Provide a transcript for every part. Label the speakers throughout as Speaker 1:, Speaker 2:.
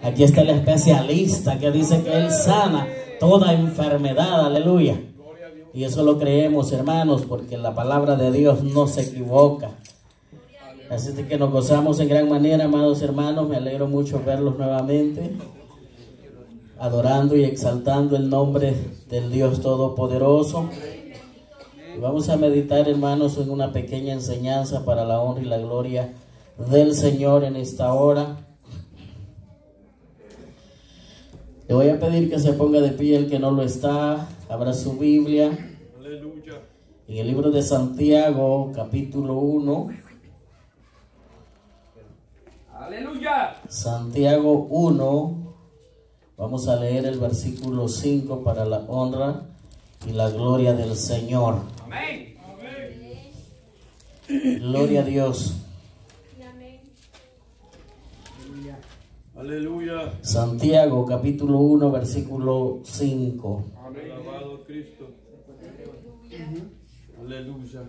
Speaker 1: Aquí está el especialista que dice que Él sana toda enfermedad, aleluya. Y eso lo creemos, hermanos, porque la palabra de Dios no se equivoca. Así es que nos gozamos en gran manera, amados hermanos. Me alegro mucho verlos nuevamente, adorando y exaltando el nombre del Dios Todopoderoso. Y vamos a meditar, hermanos, en una pequeña enseñanza para la honra y la gloria del Señor en esta hora. Le voy a pedir que se ponga de pie el que no lo está, abra su Biblia.
Speaker 2: Aleluya.
Speaker 1: En el libro de Santiago, capítulo 1.
Speaker 2: Aleluya.
Speaker 1: Santiago 1, vamos a leer el versículo 5 para la honra y la gloria del Señor.
Speaker 2: Amén.
Speaker 1: Gloria a Dios.
Speaker 2: Aleluya.
Speaker 1: Santiago capítulo 1, versículo 5.
Speaker 2: Amén. Alabado Cristo. Aleluya.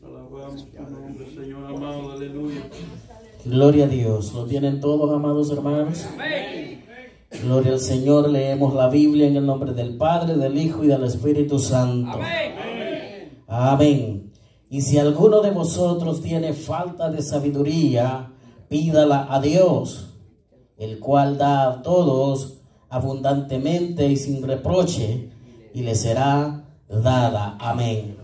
Speaker 2: Alabamos tu nombre, Señor amado. Aleluya.
Speaker 1: Gloria a Dios. ¿Lo tienen todos, amados hermanos?
Speaker 2: Amén.
Speaker 1: Gloria al Señor. Leemos la Biblia en el nombre del Padre, del Hijo y del Espíritu Santo.
Speaker 2: Amén.
Speaker 1: Amén. Y si alguno de vosotros tiene falta de sabiduría, pídala a Dios, el cual da a todos abundantemente y sin reproche, y le será dada. Amén.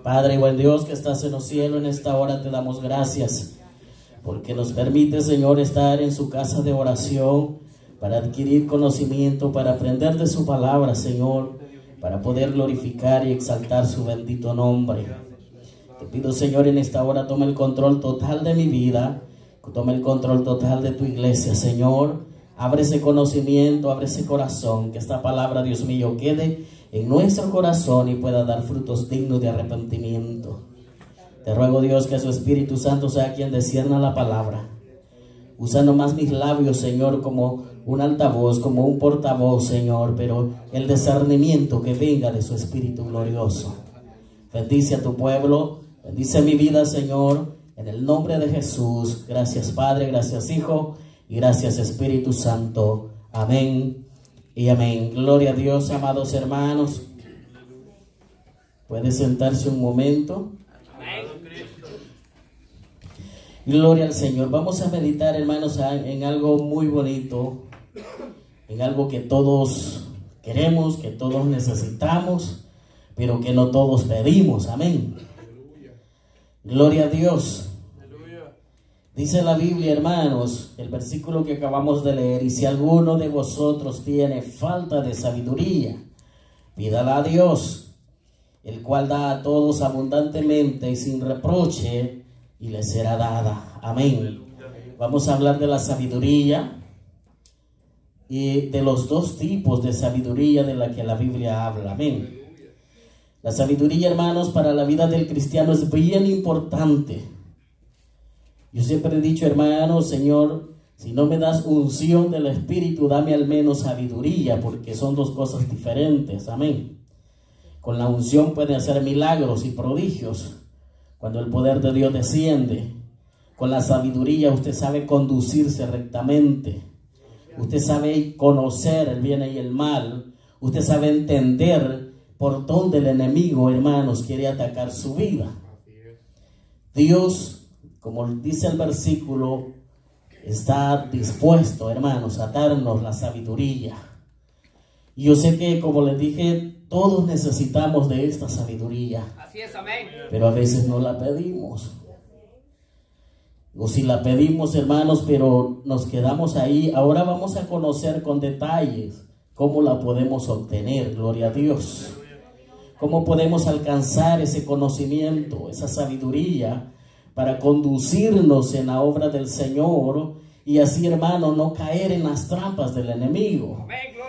Speaker 1: Padre y buen Dios que estás en los cielos, en esta hora te damos gracias, porque nos permite, Señor, estar en su casa de oración, para adquirir conocimiento, para aprender de su palabra, Señor, para poder glorificar y exaltar su bendito nombre. Te pido, Señor, en esta hora toma el control total de mi vida, toma el control total de tu iglesia, Señor. Abre ese conocimiento, abre ese corazón, que esta palabra, Dios mío, quede en nuestro corazón y pueda dar frutos dignos de arrepentimiento. Te ruego, Dios, que su Espíritu Santo sea quien discierna la palabra. Usa nomás mis labios, Señor, como un altavoz, como un portavoz, Señor, pero el discernimiento que venga de su Espíritu glorioso. Bendice a tu pueblo, bendice mi vida, Señor, en el nombre de Jesús. Gracias, Padre, gracias, Hijo, y gracias, Espíritu Santo. Amén y amén. Gloria a Dios, amados hermanos. Puede sentarse un momento. Gloria al Señor. Vamos a meditar, hermanos, en algo muy bonito, en algo que todos queremos, que todos necesitamos, pero que no todos pedimos. Amén. Gloria a Dios. Dice la Biblia, hermanos, el versículo que acabamos de leer: y si alguno de vosotros tiene falta de sabiduría, pídala a Dios, el cual da a todos abundantemente y sin reproche, y le será dada. Amén. Vamos a hablar de la sabiduría y de los dos tipos de sabiduría de la que la Biblia habla. Amén. La sabiduría, hermanos, para la vida del cristiano es bien importante. Yo siempre he dicho, hermanos, Señor, si no me das unción del Espíritu, dame al menos sabiduría, porque son dos cosas diferentes. Amén. Con la unción puede hacer milagros y prodigios, cuando el poder de Dios desciende. Con la sabiduría usted sabe conducirse rectamente. Usted sabe conocer el bien y el mal. Usted sabe entender por dónde el enemigo, hermanos, quiere atacar su vida. Dios, como dice el versículo, está dispuesto, hermanos, a darnos la sabiduría. Y yo sé que, como les dije, todos necesitamos de esta sabiduría.
Speaker 2: Así es, amén.
Speaker 1: Pero a veces no la pedimos. O si la pedimos, hermanos, pero nos quedamos ahí. Ahora vamos a conocer con detalles cómo la podemos obtener. Gloria a Dios. Cómo podemos alcanzar ese conocimiento, esa sabiduría, para conducirnos en la obra del Señor y así, hermano, no caer en las trampas del enemigo.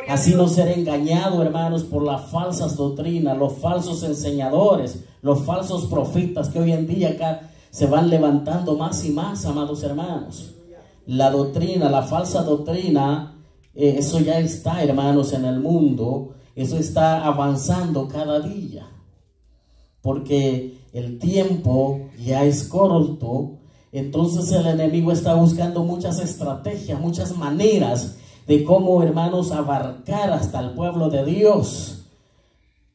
Speaker 1: Así no ser engañado, hermanos, por las falsas doctrinas, los falsos enseñadores, los falsos profetas que hoy en día acá se van levantando más y más, amados hermanos. La doctrina, la falsa doctrina, eso ya está, hermanos, en el mundo. Eso está avanzando cada día. Porque el tiempo ya es corto, entonces el enemigo está buscando muchas estrategias, muchas maneras de cómo, hermanos, abarcar hasta el pueblo de Dios.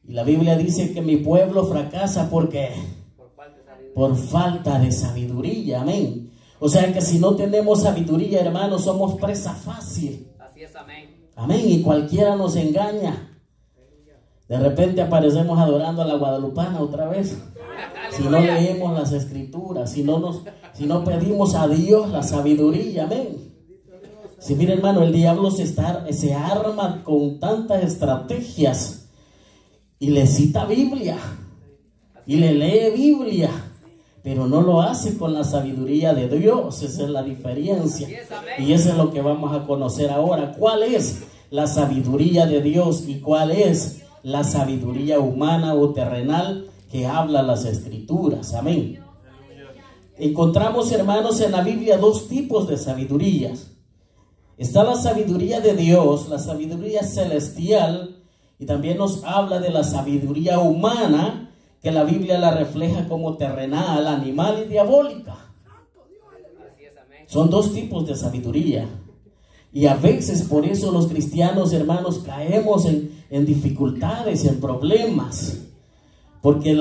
Speaker 1: Y la Biblia dice que mi pueblo fracasa porque por falta de sabiduría, amén. O sea que si no tenemos sabiduría, hermanos, somos presa fácil.
Speaker 3: Así es, amén.
Speaker 1: Amén, y cualquiera nos engaña. De repente aparecemos adorando a la guadalupana otra vez. Si no leemos las escrituras, si no pedimos a Dios la sabiduría, amén. Si mira, hermano, el diablo se arma con tantas estrategias y le cita Biblia y le lee Biblia, pero no lo hace con la sabiduría de Dios. Esa es la diferencia. Y eso es lo que vamos a conocer ahora. ¿Cuál es la sabiduría de Dios y cuál es la sabiduría humana o terrenal que habla las escrituras? Amén. Encontramos, hermanos, en la Biblia dos tipos de sabidurías. Está la sabiduría de Dios, la sabiduría celestial, y también nos habla de la sabiduría humana, que la Biblia la refleja como terrenal, animal y diabólica. Son dos tipos de sabiduría. Y a veces por eso los cristianos, hermanos, caemos en dificultades, en problemas. Porque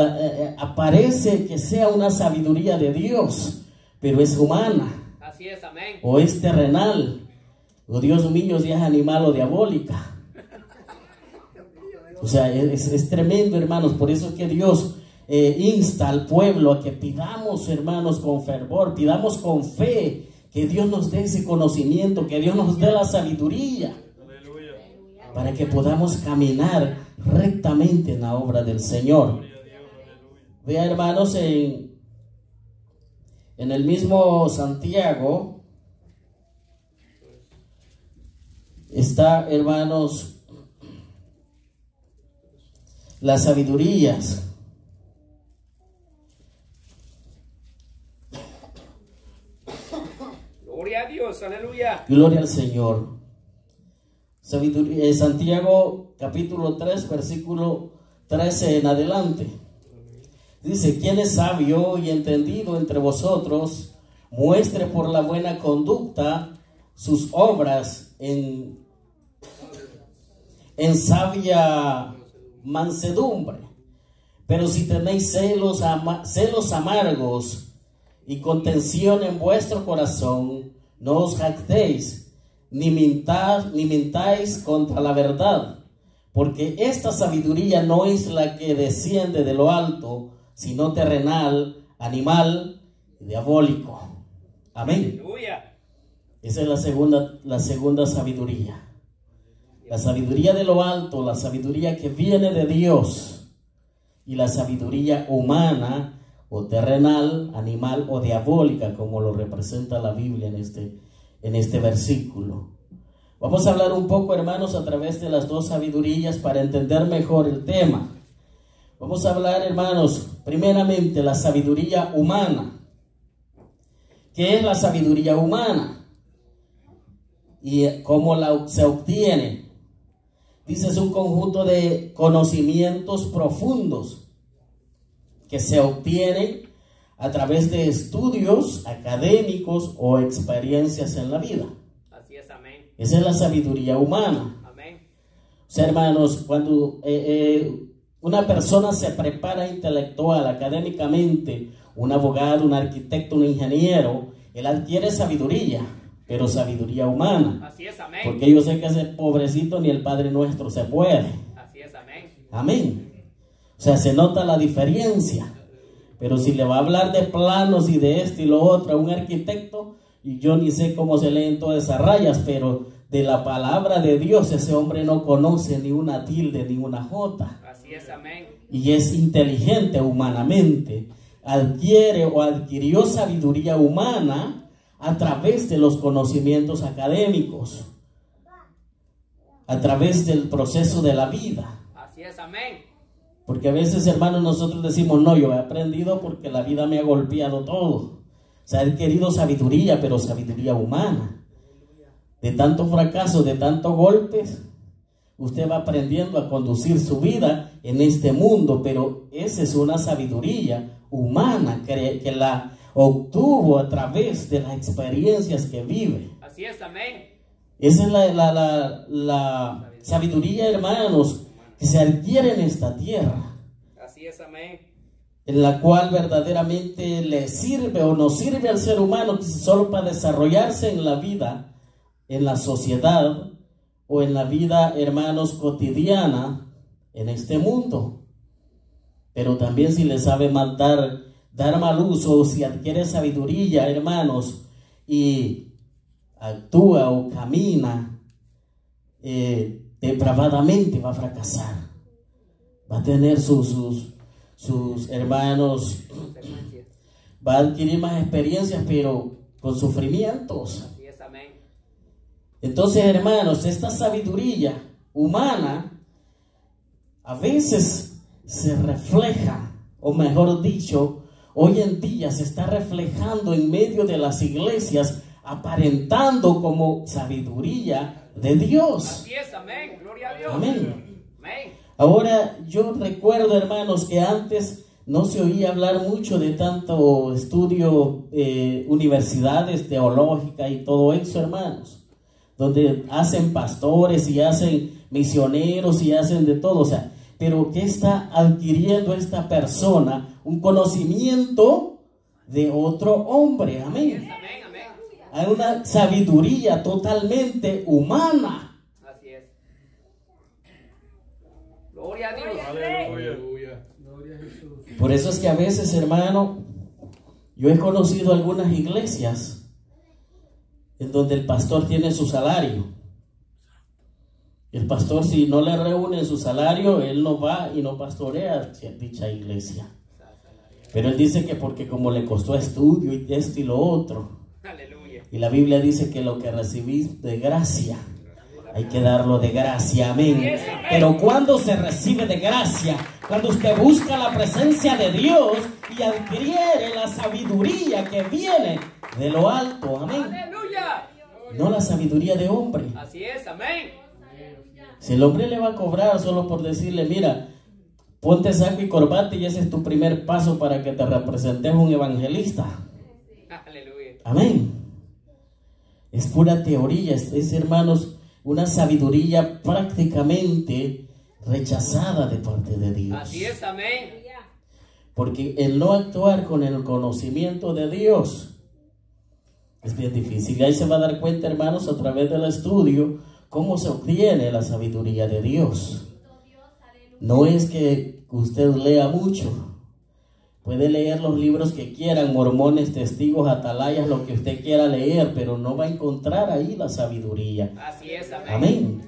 Speaker 1: aparece que sea una sabiduría de Dios, pero es humana.
Speaker 3: Así es, amén.
Speaker 1: O es terrenal. O Dios mío, si es animal o diabólica. O sea, es tremendo, hermanos. Por eso es que Dios insta al pueblo a que pidamos, hermanos, con fervor, pidamos con fe, que Dios nos dé ese conocimiento, que Dios nos dé la sabiduría, para que podamos caminar rectamente en la obra del Señor. Vea, hermanos, en el mismo Santiago está, hermanos, las sabidurías.
Speaker 3: Gloria a Dios, aleluya.
Speaker 1: Gloria al Señor. Santiago capítulo 3, versículo 13 en adelante. Dice: ¿quién es sabio y entendido entre vosotros? Muestre por la buena conducta sus obras en sabia mansedumbre. Pero si tenéis celos amargos y contención en vuestro corazón, no os jactéis, ni mintáis contra la verdad, porque esta sabiduría no es la que desciende de lo alto, sino terrenal, animal y diabólico. Amén.
Speaker 3: Aleluya.
Speaker 1: Esa es la segunda sabiduría. La sabiduría de lo alto, la sabiduría que viene de Dios, y la sabiduría humana o terrenal, animal o diabólica, como lo representa la Biblia en este versículo. Vamos a hablar un poco, hermanos, a través de las dos sabidurías para entender mejor el tema. Vamos a hablar, hermanos, primeramente la sabiduría humana. ¿Qué es la sabiduría humana? ¿Y cómo se obtiene? Dice, es un conjunto de conocimientos profundos que se obtienen a través de estudios académicos o experiencias en la vida.
Speaker 3: Así es, amén.
Speaker 1: Esa es la sabiduría humana.
Speaker 3: Amén.
Speaker 1: O sea, hermanos, cuando una persona se prepara intelectual, académicamente, un abogado, un arquitecto, un ingeniero, él adquiere sabiduría, pero sabiduría humana.
Speaker 3: Así es, amén.
Speaker 1: Porque yo sé que ese pobrecito ni el Padre Nuestro se puede.
Speaker 3: Así es, amén.
Speaker 1: Amén. O sea, se nota la diferencia. Pero si le va a hablar de planos y de esto y lo otro a un arquitecto, y yo ni sé cómo se leen todas esas rayas, pero de la palabra de Dios ese hombre no conoce ni una tilde ni una jota.
Speaker 3: Así es, amén.
Speaker 1: Y es inteligente humanamente. Adquiere o adquirió sabiduría humana a través de los conocimientos académicos, a través del proceso de la vida.
Speaker 3: Así es, amén.
Speaker 1: Porque a veces, hermanos, nosotros decimos, no, yo he aprendido porque la vida me ha golpeado todo. O sea, he adquirido sabiduría, pero sabiduría humana. De tanto fracaso, de tantos golpes, usted va aprendiendo a conducir su vida en este mundo, pero esa es una sabiduría humana que la obtuvo a través de las experiencias que vive.
Speaker 3: Así es, amén.
Speaker 1: Esa es la sabiduría, hermanos, que se adquiere en esta tierra,
Speaker 3: Así es, amén.
Speaker 1: en la cual verdaderamente le sirve o no sirve al ser humano solo para desarrollarse en la vida, en la sociedad o en la vida, hermanos, cotidiana en este mundo. Pero también si le sabe dar mal uso, o si adquiere sabiduría, hermanos, y actúa o camina depravadamente, va a fracasar. Va a tener sus hermanos, va a adquirir más experiencias, pero con sufrimientos.
Speaker 3: Así es, amén.
Speaker 1: Entonces, hermanos, esta sabiduría humana a veces se refleja, o mejor dicho, hoy en día se está reflejando en medio de las iglesias, aparentando como sabiduría de Dios.
Speaker 3: Así es, amén. Gloria a Dios.
Speaker 1: Amén.
Speaker 3: Amén.
Speaker 1: Ahora, yo recuerdo, hermanos, que antes no se oía hablar mucho de tanto estudio, universidades teológicas y todo eso, hermanos, donde hacen pastores y hacen misioneros y hacen de todo, o sea, pero ¿qué está adquiriendo esta persona? Un conocimiento de otro hombre, amén.
Speaker 3: Amén, amén.
Speaker 1: Hay una sabiduría totalmente humana.
Speaker 3: Así es. Gloria a Dios.
Speaker 2: Aleluya.
Speaker 1: Por eso es que a veces, hermano, yo he conocido algunas iglesias en donde el pastor tiene su salario. El pastor, si no le reúne su salario, él no va y no pastorea dicha iglesia. Pero él dice que porque como le costó estudio y esto y lo otro.
Speaker 3: Aleluya.
Speaker 1: Y la Biblia dice que lo que recibís de gracia, hay que darlo de gracia, amén. Pero cuando se recibe de gracia, cuando usted busca la presencia de Dios y adquiere la sabiduría que viene de lo alto, amén.
Speaker 3: Aleluya.
Speaker 1: No la sabiduría de hombre.
Speaker 3: Así es, amén.
Speaker 1: Si el hombre le va a cobrar solo por decirle, mira, ponte saco y corbata y ese es tu primer paso para que te representes un evangelista.
Speaker 3: Aleluya.
Speaker 1: Amén. Es pura teoría, es, hermanos, una sabiduría prácticamente rechazada de parte de Dios.
Speaker 3: Así es, amén.
Speaker 1: Porque el no actuar con el conocimiento de Dios es bien difícil. Y ahí se va a dar cuenta, hermanos, a través del estudio, cómo se obtiene la sabiduría de Dios. No es que usted lea mucho. Puede leer los libros que quieran, mormones, testigos, atalayas, lo que usted quiera leer, pero no va a encontrar ahí la sabiduría.
Speaker 3: Así es, amén.
Speaker 1: Amén.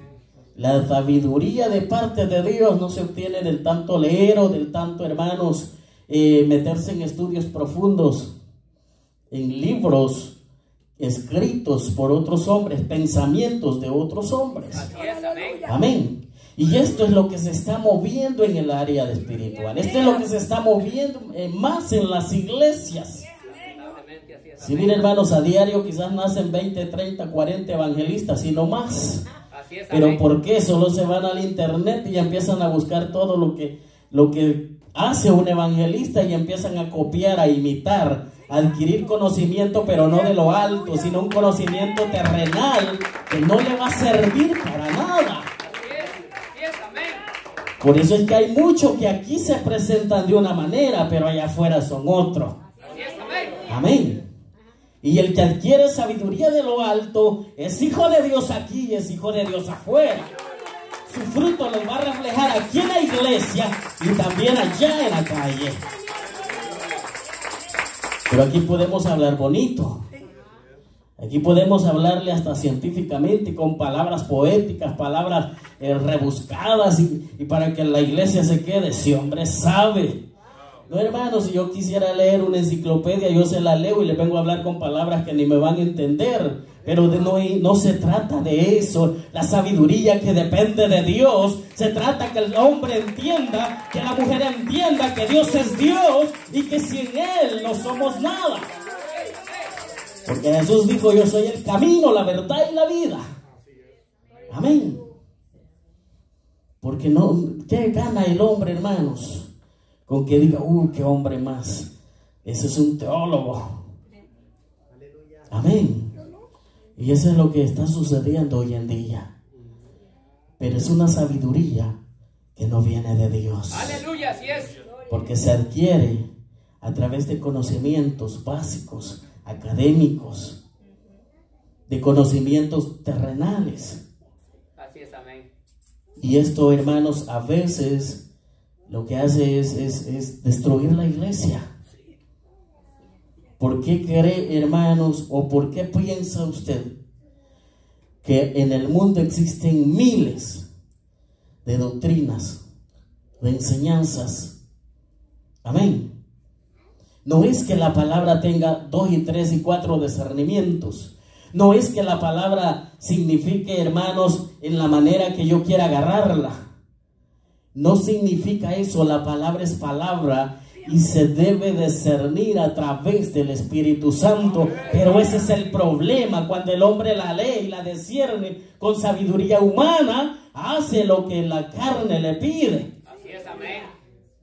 Speaker 1: La sabiduría de parte de Dios no se obtiene del tanto leer o del tanto, hermanos, meterse en estudios profundos, en libros escritos por otros hombres, pensamientos de otros hombres.
Speaker 3: Así es, amén.
Speaker 1: Amén. Y esto es lo que se está moviendo en el área de espiritual. Esto es lo que se está moviendo más en las iglesias.
Speaker 3: Lamentablemente, así es,
Speaker 1: Si
Speaker 3: amén.
Speaker 1: miren, hermanos, a diario quizás nacen 20, 30, 40 evangelistas, y no más.
Speaker 3: Así es,
Speaker 1: Pero
Speaker 3: amén.
Speaker 1: ¿por qué? Solo se van al internet y empiezan a buscar todo lo que hace un evangelista y empiezan a copiar, a imitar, a adquirir conocimiento, pero no de lo alto, sino un conocimiento terrenal que no le va a servir para nada.
Speaker 3: Así es, amén.
Speaker 1: Por eso es que hay muchos que aquí se presentan de una manera, pero allá afuera son otros.
Speaker 3: Así es, amén.
Speaker 1: Amén. Y el que adquiere sabiduría de lo alto es hijo de Dios aquí y es hijo de Dios afuera. Su fruto los va a reflejar aquí en la iglesia y también allá en la calle. Pero aquí podemos hablar bonito. Aquí podemos hablarle hasta científicamente, con palabras poéticas, palabras rebuscadas y para que la iglesia se quede. Ese hombre sabe. No, hermanos, si yo quisiera leer una enciclopedia, yo se la leo y le vengo a hablar con palabras que ni me van a entender. Pero no se trata de eso. La sabiduría que depende de Dios, se trata que el hombre entienda, que la mujer entienda que Dios es Dios y que sin Él no somos nada. Porque Jesús dijo, yo soy el camino, la verdad y la vida. Amén. Porque no, ¿qué gana el hombre, hermanos? Con que diga, qué hombre más. Ese es un teólogo. Amén. Y eso es lo que está sucediendo hoy en día. Pero es una sabiduría que no viene de Dios.
Speaker 3: Aleluya, así es.
Speaker 1: Porque se adquiere a través de conocimientos básicos, académicos, de conocimientos terrenales.
Speaker 3: Así es, amén.
Speaker 1: Y esto, hermanos, a veces lo que hace es destruir la iglesia. ¿Por qué cree, hermanos, o por qué piensa usted que en el mundo existen miles de doctrinas, de enseñanzas? Amén. No es que la palabra tenga 2 y 3 y 4 discernimientos. No es que la palabra signifique, hermanos, en la manera que yo quiera agarrarla. No significa eso. La palabra es palabra y se debe discernir a través del Espíritu Santo. Pero ese es el problema. Cuando el hombre la lee y la discierne con sabiduría humana, hace lo que la carne le pide.
Speaker 3: Así es, amén.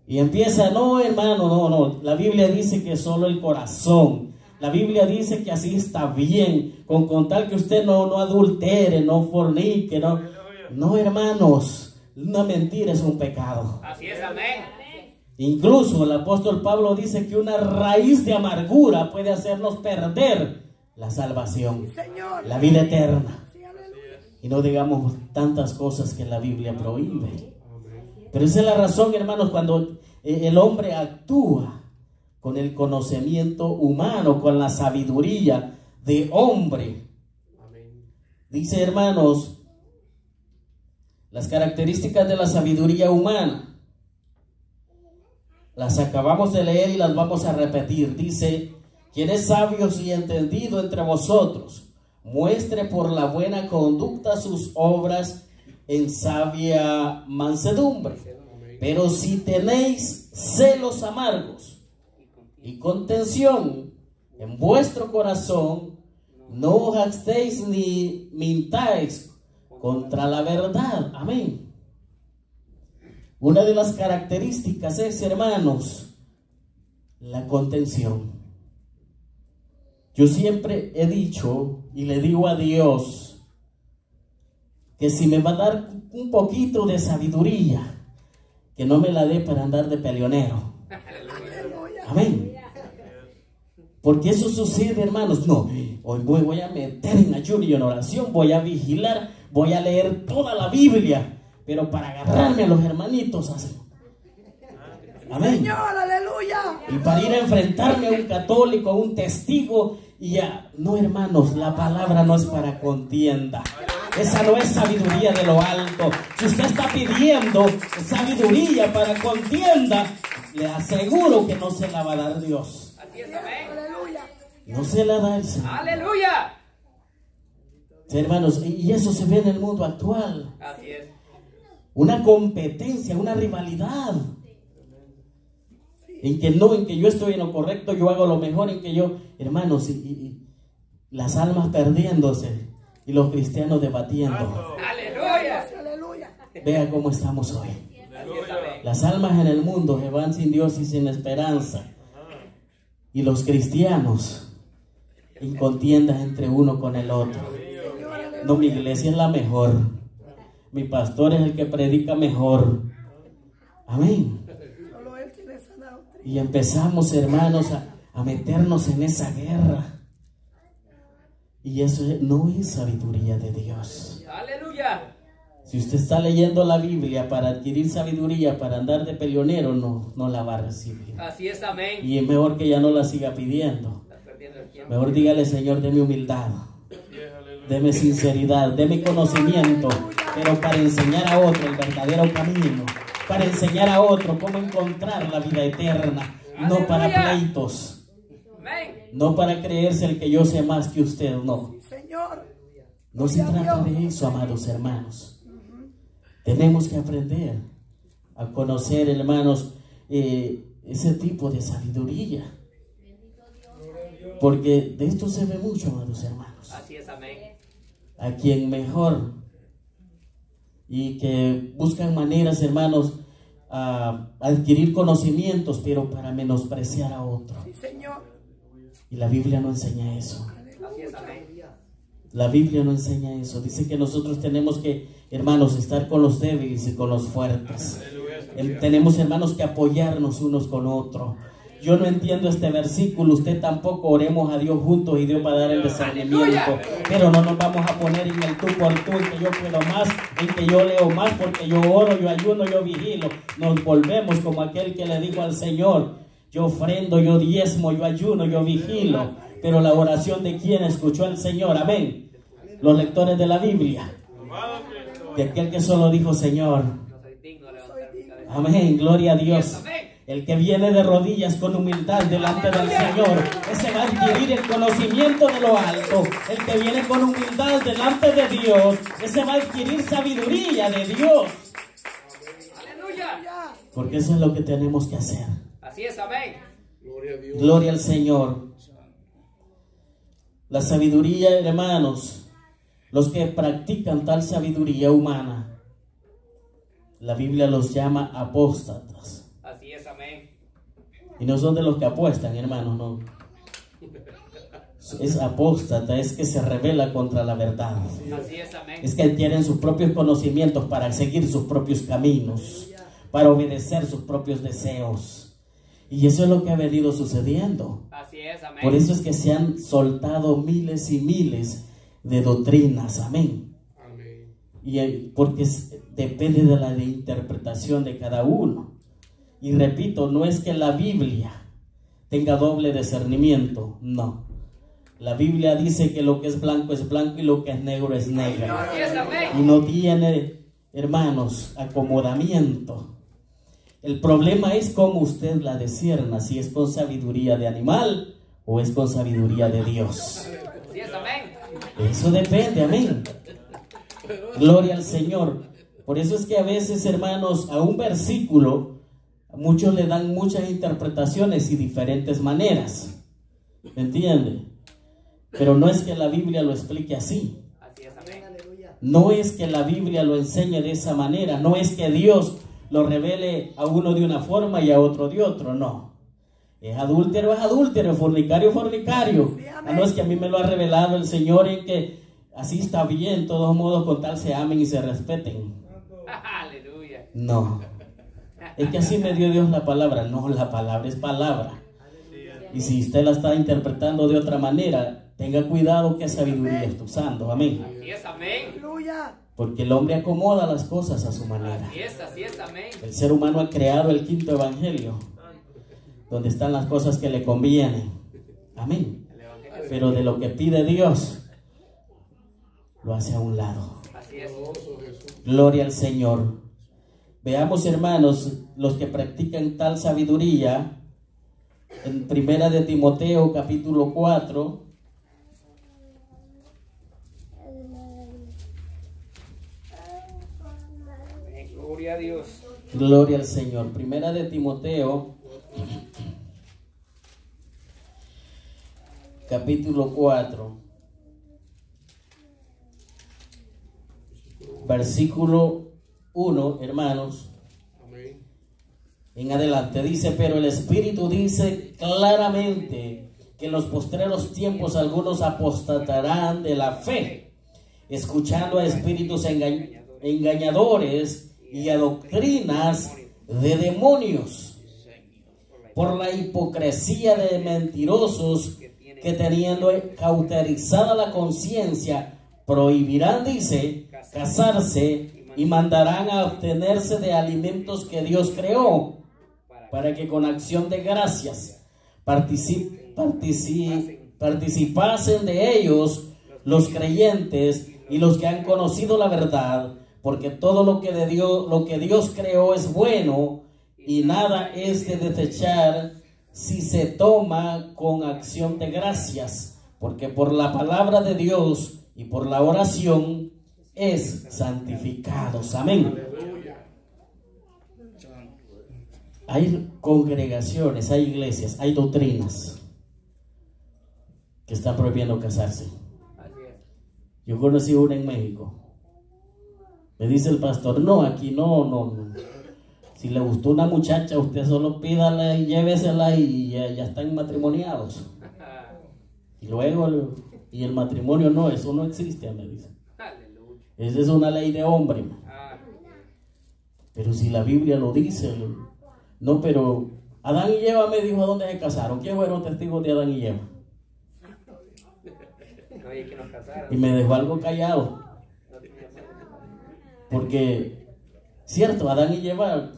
Speaker 1: Y empieza, no, hermano, no. La Biblia dice que solo el corazón. La Biblia dice que así está bien, con tal que usted no adultere, no fornique, no, hermanos, una mentira es un pecado.
Speaker 3: Así es, amén.
Speaker 1: Incluso el apóstol Pablo dice que una raíz de amargura puede hacernos perder la salvación, la vida eterna. Y no digamos tantas cosas que la Biblia prohíbe. Pero esa es la razón, hermanos, cuando el hombre actúa con el conocimiento humano, con la sabiduría de hombre. Dice, hermanos, las características de la sabiduría humana. Las acabamos de leer y las vamos a repetir. Dice, quien es sabio y entendido entre vosotros, muestre por la buena conducta sus obras en sabia mansedumbre. Pero si tenéis celos amargos y contención en vuestro corazón, no os jactéis ni mintáis contra la verdad. Amén. Una de las características es, hermanos, la contención. Yo siempre he dicho y le digo a Dios que si me va a dar un poquito de sabiduría, que no me la dé para andar de peleonero. Amén. Porque eso sucede, hermanos. No, hoy voy a meter en ayuno y en oración, voy a vigilar, voy a leer toda la Biblia, pero para agarrarme a los hermanitos así. Amén.
Speaker 4: Señor, aleluya.
Speaker 1: Y para ir a enfrentarme a un católico, a un testigo, y ya, no, hermanos, la palabra no es para contienda. Esa no es sabiduría de lo alto. Si usted está pidiendo sabiduría para contienda, le aseguro que no se la va a dar Dios.
Speaker 3: Así es, amén.
Speaker 4: Aleluya.
Speaker 1: No se la da el Señor.
Speaker 3: Aleluya.
Speaker 1: Sí, hermanos, y eso se ve en el mundo actual.
Speaker 3: Así es.
Speaker 1: Una competencia, una rivalidad. En que yo estoy en lo correcto, yo hago lo mejor, en que yo, hermanos, y las almas perdiéndose y los cristianos debatiendo.
Speaker 3: Aleluya.
Speaker 4: Aleluya.
Speaker 1: Vea cómo estamos hoy.
Speaker 3: Así es, amén.
Speaker 1: Las almas en el mundo se van sin Dios y sin esperanza. Y los cristianos en contiendas entre uno con el otro. No, mi iglesia es la mejor. Mi pastor es el que predica mejor. Amén.
Speaker 4: Solo Él tiene sana doctrina.
Speaker 1: Y empezamos, hermanos, a meternos en esa guerra. Y eso no es sabiduría de Dios.
Speaker 3: Aleluya.
Speaker 1: Si usted está leyendo la Biblia para adquirir sabiduría, para andar de peleonero, no la va a recibir.
Speaker 3: Así es, amén.
Speaker 1: Y es mejor que ya no la siga pidiendo.
Speaker 3: Estás perdiendo el tiempo.
Speaker 1: Mejor dígale, Señor, deme humildad, deme sinceridad, deme conocimiento, pero para enseñar a otro el verdadero camino, para enseñar a otro cómo encontrar la vida eterna, no para pleitos,
Speaker 3: Amén.
Speaker 1: no para creerse el que yo sé más que usted, no.
Speaker 4: Señor.
Speaker 1: No se trata de eso, amados hermanos. Tenemos que aprender a conocer, hermanos, ese tipo de sabiduría. Porque de esto se ve mucho, amados hermanos.
Speaker 3: Así es, amén.
Speaker 1: A quien mejor y que buscan maneras, hermanos, a adquirir conocimientos, pero para menospreciar a otro.
Speaker 4: Sí, Señor.
Speaker 1: Y la Biblia no enseña eso.
Speaker 3: Así es, amén.
Speaker 1: La Biblia no enseña eso. Dice que nosotros tenemos que, hermanos, estar con los débiles y con los fuertes. Tenemos, hermanos, que apoyarnos unos con otros. Yo no entiendo este versículo, usted tampoco. Oremos a Dios juntos y Dios va a dar el discernimiento. Pero no nos vamos a poner en el tú por tú, en que yo puedo más, en que yo leo más, porque yo oro, yo ayuno, yo vigilo. Nos volvemos como aquel que le dijo al Señor: yo ofrendo, yo diezmo, yo ayuno, yo vigilo. Pero la oración de quien escuchó al Señor, amén. Los lectores de la Biblia, de aquel que solo dijo: Señor,
Speaker 3: No soy digno de levantar mi cabeza.
Speaker 1: amén, gloria a Dios.
Speaker 3: Amén.
Speaker 1: El que viene de rodillas con humildad delante del Señor, ese va a adquirir el conocimiento de lo alto. El que viene con humildad delante de Dios, ese va a adquirir sabiduría de Dios.
Speaker 3: Aleluya.
Speaker 1: Porque eso es lo que tenemos que hacer.
Speaker 3: Así es, amén.
Speaker 1: Gloria al Señor. La sabiduría, hermanos, los que practican tal sabiduría humana, la Biblia los llama apóstatas.
Speaker 3: Así es, amén.
Speaker 1: Y no son de los que apuestan, hermanos, no. Es apóstata, es que se rebela contra la verdad.
Speaker 3: Así es, amén.
Speaker 1: Es que tienen sus propios conocimientos para seguir sus propios caminos, para obedecer sus propios deseos. Y eso es lo que ha venido sucediendo.
Speaker 3: Así es, amén.
Speaker 1: Por eso es que se han soltado miles y miles de doctrinas, amén. Y porque depende de la interpretación de cada uno. Y repito, no es que la Biblia tenga doble discernimiento, no. La Biblia dice que lo que es blanco y lo que es negro es negro.
Speaker 3: Así es, amén.
Speaker 1: Y no tiene, hermanos, acomodamiento. El problema es cómo usted la discierna, si es con sabiduría de animal o es con sabiduría de Dios.
Speaker 3: Así es, amén.
Speaker 1: Eso depende, amén. Gloria al Señor. Por eso es que a veces, hermanos, a un versículo muchos le dan muchas interpretaciones y diferentes maneras. ¿Me entiende? Pero no es que la Biblia lo explique así.
Speaker 3: Así es, amén.
Speaker 1: No es que la Biblia lo enseñe de esa manera. No es que Dios lo revele a uno de una forma y a otro de otro. No. Es adúltero, fornicario, fornicario. No es que a mí me lo ha revelado el Señor en que así está bien, de todos modos, con tal se amen y se respeten.
Speaker 3: Aleluya.
Speaker 1: No. Es que así me dio Dios la palabra. No, la palabra es palabra. Y si usted la está interpretando de otra manera, tenga cuidado qué sabiduría está usando. Amén.
Speaker 3: Así es, amén.
Speaker 4: Aleluya.
Speaker 1: Porque el hombre acomoda las cosas a su manera.
Speaker 3: Así es, amén.
Speaker 1: El ser humano ha creado el quinto evangelio, donde están las cosas que le convienen. Amén. Pero de lo que pide Dios, lo hace a un lado.
Speaker 3: Así es.
Speaker 1: Gloria al Señor. Veamos, hermanos, los que practican tal sabiduría en Primera de Timoteo capítulo 4.
Speaker 3: Gloria a Dios.
Speaker 1: Gloria al Señor. Primera de Timoteo capítulo 4, versículo 1, hermanos, en adelante dice: pero el Espíritu dice claramente que en los postreros tiempos algunos apostatarán de la fe, escuchando a espíritus engañadores y a doctrinas de demonios, por la hipocresía de mentirosos que, teniendo cauterizada la conciencia, prohibirán, dice, casarse y mandarán a abstenerse de alimentos que Dios creó, para que con acción de gracias participasen de ellos los creyentes y los que han conocido la verdad, porque todo lo que Dios creó es bueno, y nada es de desechar si se toma con acción de gracias, porque por la palabra de Dios y por la oración es santificados. Amén. Hay congregaciones, hay iglesias, hay doctrinas que están prohibiendo casarse. Yo conocí una en México Me dice el pastor, no, aquí no. Si le gustó una muchacha, usted solo pídala y llévesela y ya están matrimoniados. Y luego, y el matrimonio no, eso no existe, me dice.
Speaker 3: Aleluya.
Speaker 1: Esa es una ley de hombre.
Speaker 3: Ah,
Speaker 1: Pero si la Biblia lo dice, no, pero Adán y Eva me dijo a dónde se casaron. ¿Quién fueron testigos de Adán y Eva?
Speaker 3: oye, que nos casaron.
Speaker 1: Y me dejó algo callado. Porque, cierto, Adán y Eva,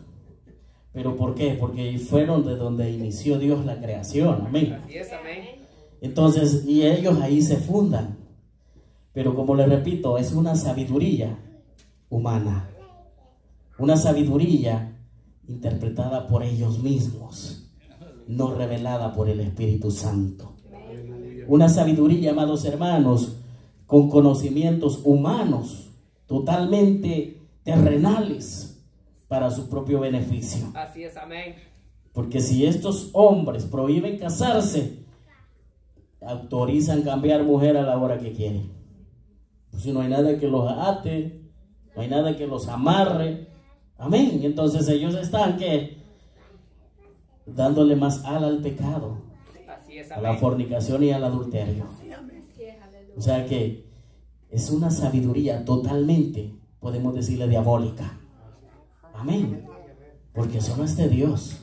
Speaker 1: pero ¿por qué? Porque fueron de donde inició Dios la creación, amén.
Speaker 3: Así es, amén.
Speaker 1: Entonces, y ellos ahí se fundan. Pero como les repito, es una sabiduría humana. Una sabiduría interpretada por ellos mismos, no revelada por el Espíritu Santo. Una sabiduría, amados hermanos, con conocimientos humanos, totalmente terrenales, para su propio beneficio.
Speaker 3: Así es, amén.
Speaker 1: Porque si estos hombres prohíben casarse, autorizan cambiar mujer a la hora que quieren. Pues si no hay nada que los ate, no hay nada que los amarre, amén. Entonces ellos están que dándole más ala al pecado,
Speaker 3: Así es,
Speaker 1: a la
Speaker 3: amén.
Speaker 1: fornicación y al adulterio. O sea que es una sabiduría totalmente, podemos decirle, diabólica. Amén. Porque eso no es de Dios.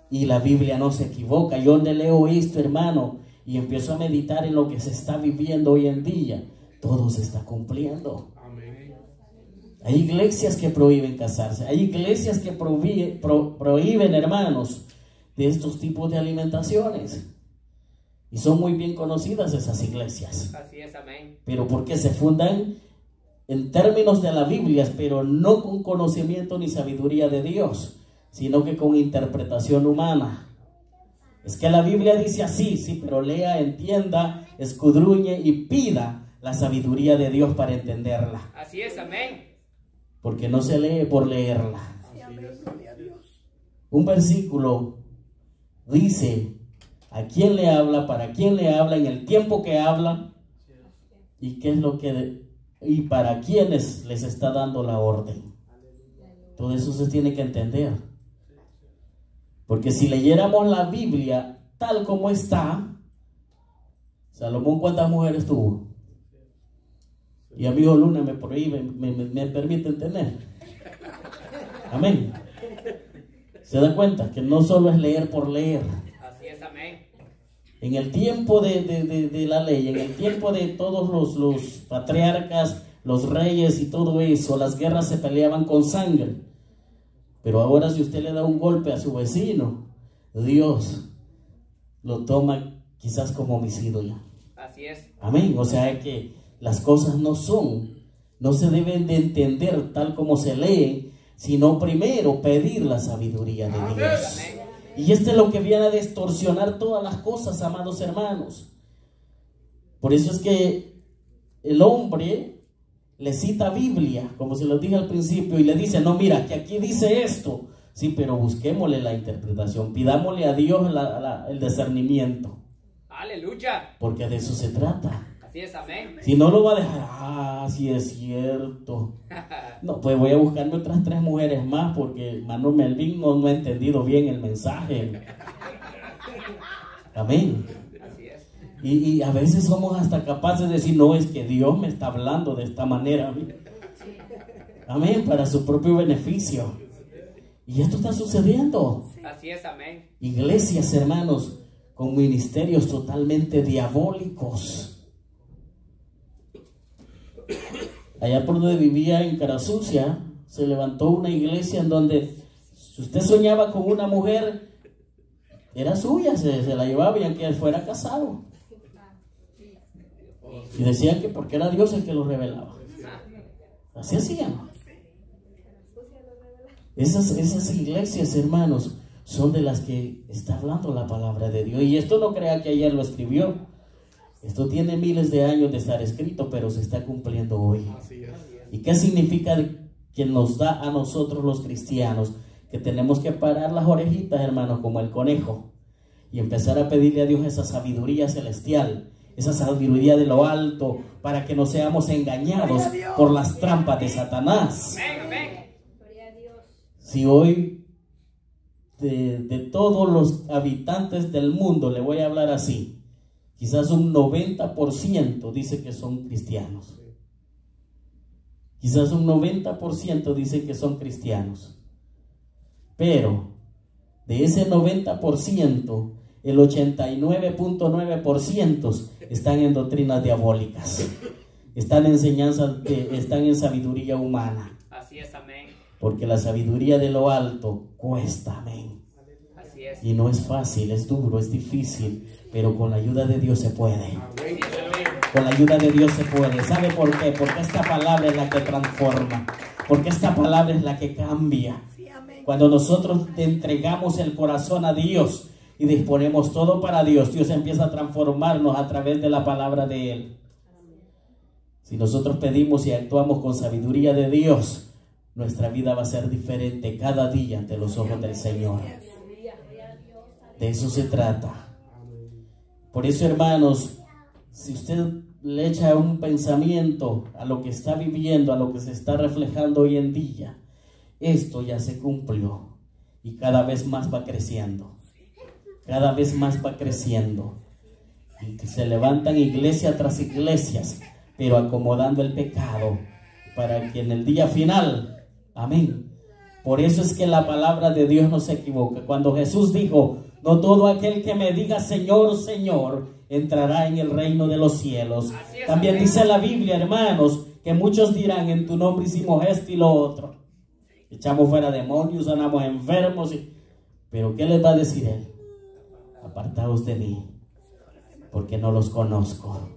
Speaker 1: Y la Biblia no se equivoca. Yo donde leo esto, hermano, y empiezo a meditar en lo que se está viviendo hoy en día, todo se está cumpliendo. Hay iglesias que prohíben casarse. Hay iglesias que prohíben, hermanos, de estos tipos de alimentaciones. Y son muy bien conocidas esas iglesias.
Speaker 3: Así es, amén.
Speaker 1: Pero porque se fundan en términos de la Biblia, pero no con conocimiento ni sabiduría de Dios, sino que con interpretación humana. Es que la Biblia dice así, sí, pero lea, entienda, escudriñe y pida la sabiduría de Dios para entenderla.
Speaker 3: Así es, amén.
Speaker 1: Porque no se lee por leerla. Un versículo dice a quién le habla, para quién le habla, en el tiempo que habla y qué es lo que y para quiénes les está dando la orden. Todo eso se tiene que entender. Porque si leyéramos la Biblia tal como está, Salomón, ¿cuántas mujeres tuvo? Y amigo Luna me prohíbe, me permiten tener. Amén. ¿Se da cuenta? Que no solo es leer por leer.
Speaker 3: Así es, amén.
Speaker 1: En el tiempo de la ley, en el tiempo de todos los patriarcas, los reyes y todo eso, las guerras se peleaban con sangre. Pero ahora si usted le da un golpe a su vecino, Dios lo toma quizás como homicidio ya.
Speaker 3: Así es.
Speaker 1: Amén. O sea que las cosas no se deben de entender tal como se leen, sino primero pedir la sabiduría de Dios.
Speaker 3: Amén.
Speaker 1: Y esto es lo que viene a distorsionar todas las cosas, amados hermanos. Por eso es que el hombre le cita Biblia, como se lo dije al principio, y le dice, no, mira, que aquí dice esto. Sí, pero busquémosle la interpretación, pidámosle a Dios el discernimiento.
Speaker 3: Aleluya.
Speaker 1: Porque de eso se trata.
Speaker 3: Así es, amén.
Speaker 1: Si no lo va a dejar, sí es cierto. No, pues voy a buscarme otras 3 mujeres más porque hermano Melvin no ha entendido bien el mensaje. Amén.
Speaker 3: Así es.
Speaker 1: Y a veces somos hasta capaces de decir, no, es que Dios me está hablando de esta manera. Amén, para su propio beneficio. Y esto está sucediendo.
Speaker 3: Así es, amén.
Speaker 1: Iglesias, hermanos, con ministerios totalmente diabólicos. Allá por donde vivía en Carasucia, se levantó una iglesia en donde si usted soñaba con una mujer, era suya, se la llevaba y aunque fuera casado. Y decían que porque era Dios el que lo revelaba. Así hacían. Esas iglesias, hermanos, son de las que está hablando la palabra de Dios. Y esto no crea que ayer lo escribió. Esto tiene miles de años de estar escrito, pero se está cumpliendo hoy. ¿Y qué significa que nos da a nosotros los cristianos? Que tenemos que parar las orejitas, hermanos, como el conejo, y empezar a pedirle a Dios esa sabiduría celestial esa sabiduría de lo alto, para que no seamos engañados por las trampas de Satanás.
Speaker 3: Amén, amén.
Speaker 1: Si hoy de todos los habitantes del mundo, le voy a hablar así, quizás un 90% dice que son cristianos. Quizás un 90% dice que son cristianos. Pero de ese 90%, el 89.9% están en doctrinas diabólicas. Están en enseñanzas, están en sabiduría humana.
Speaker 3: Así es, amén.
Speaker 1: Porque la sabiduría de lo alto cuesta, amén.
Speaker 3: Así es.
Speaker 1: Y no es fácil, es duro, es difícil, pero con la ayuda de Dios se puede.
Speaker 3: Así es, amén.
Speaker 1: Con la ayuda de Dios se puede. ¿Sabe por qué? Porque esta palabra es la que transforma. Porque esta palabra es la que cambia.
Speaker 4: Sí, amén.
Speaker 1: Cuando nosotros le entregamos el corazón a Dios y disponemos todo para Dios, Dios empieza a transformarnos a través de la palabra de Él. Si nosotros pedimos y actuamos con sabiduría de Dios, nuestra vida va a ser diferente cada día ante los ojos del Señor. De eso se trata. Por eso, hermanos, si usted le echa un pensamiento a lo que está viviendo, a lo que se está reflejando hoy en día, esto ya se cumplió y cada vez más va creciendo. Cada vez más va creciendo. Y que se levantan iglesia tras iglesias, pero acomodando el pecado para que en el día final, amén. Por eso es que la palabra de Dios no se equivoca. Cuando Jesús dijo, no todo aquel que me diga Señor, Señor, entrará en el reino de los cielos. También dice la Biblia, hermanos, que muchos dirán, en tu nombre hicimos esto y lo otro. Echamos fuera demonios, sanamos enfermos. Pero ¿qué les va a decir Él? Apartaos de mí, porque no los conozco.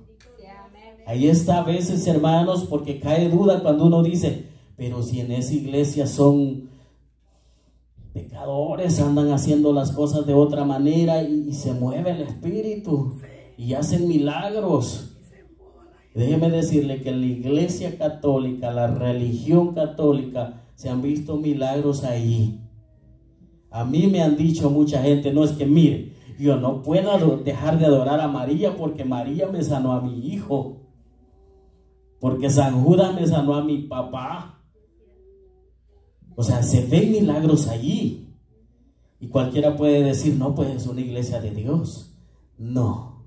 Speaker 1: Ahí está a veces, hermanos, porque cae duda cuando uno dice, pero si en esa iglesia son pecadores, andan haciendo las cosas de otra manera y se mueve el espíritu y hacen milagros. Déjeme decirle que en la iglesia católica, la religión católica, se han visto milagros ahí. A mí me han dicho mucha gente, no es que mire, yo no puedo dejar de adorar a María porque María me sanó a mi hijo, porque San Judas me sanó a mi papá. O sea, se ven milagros allí. Y cualquiera puede decir, no, pues es una iglesia de Dios. No.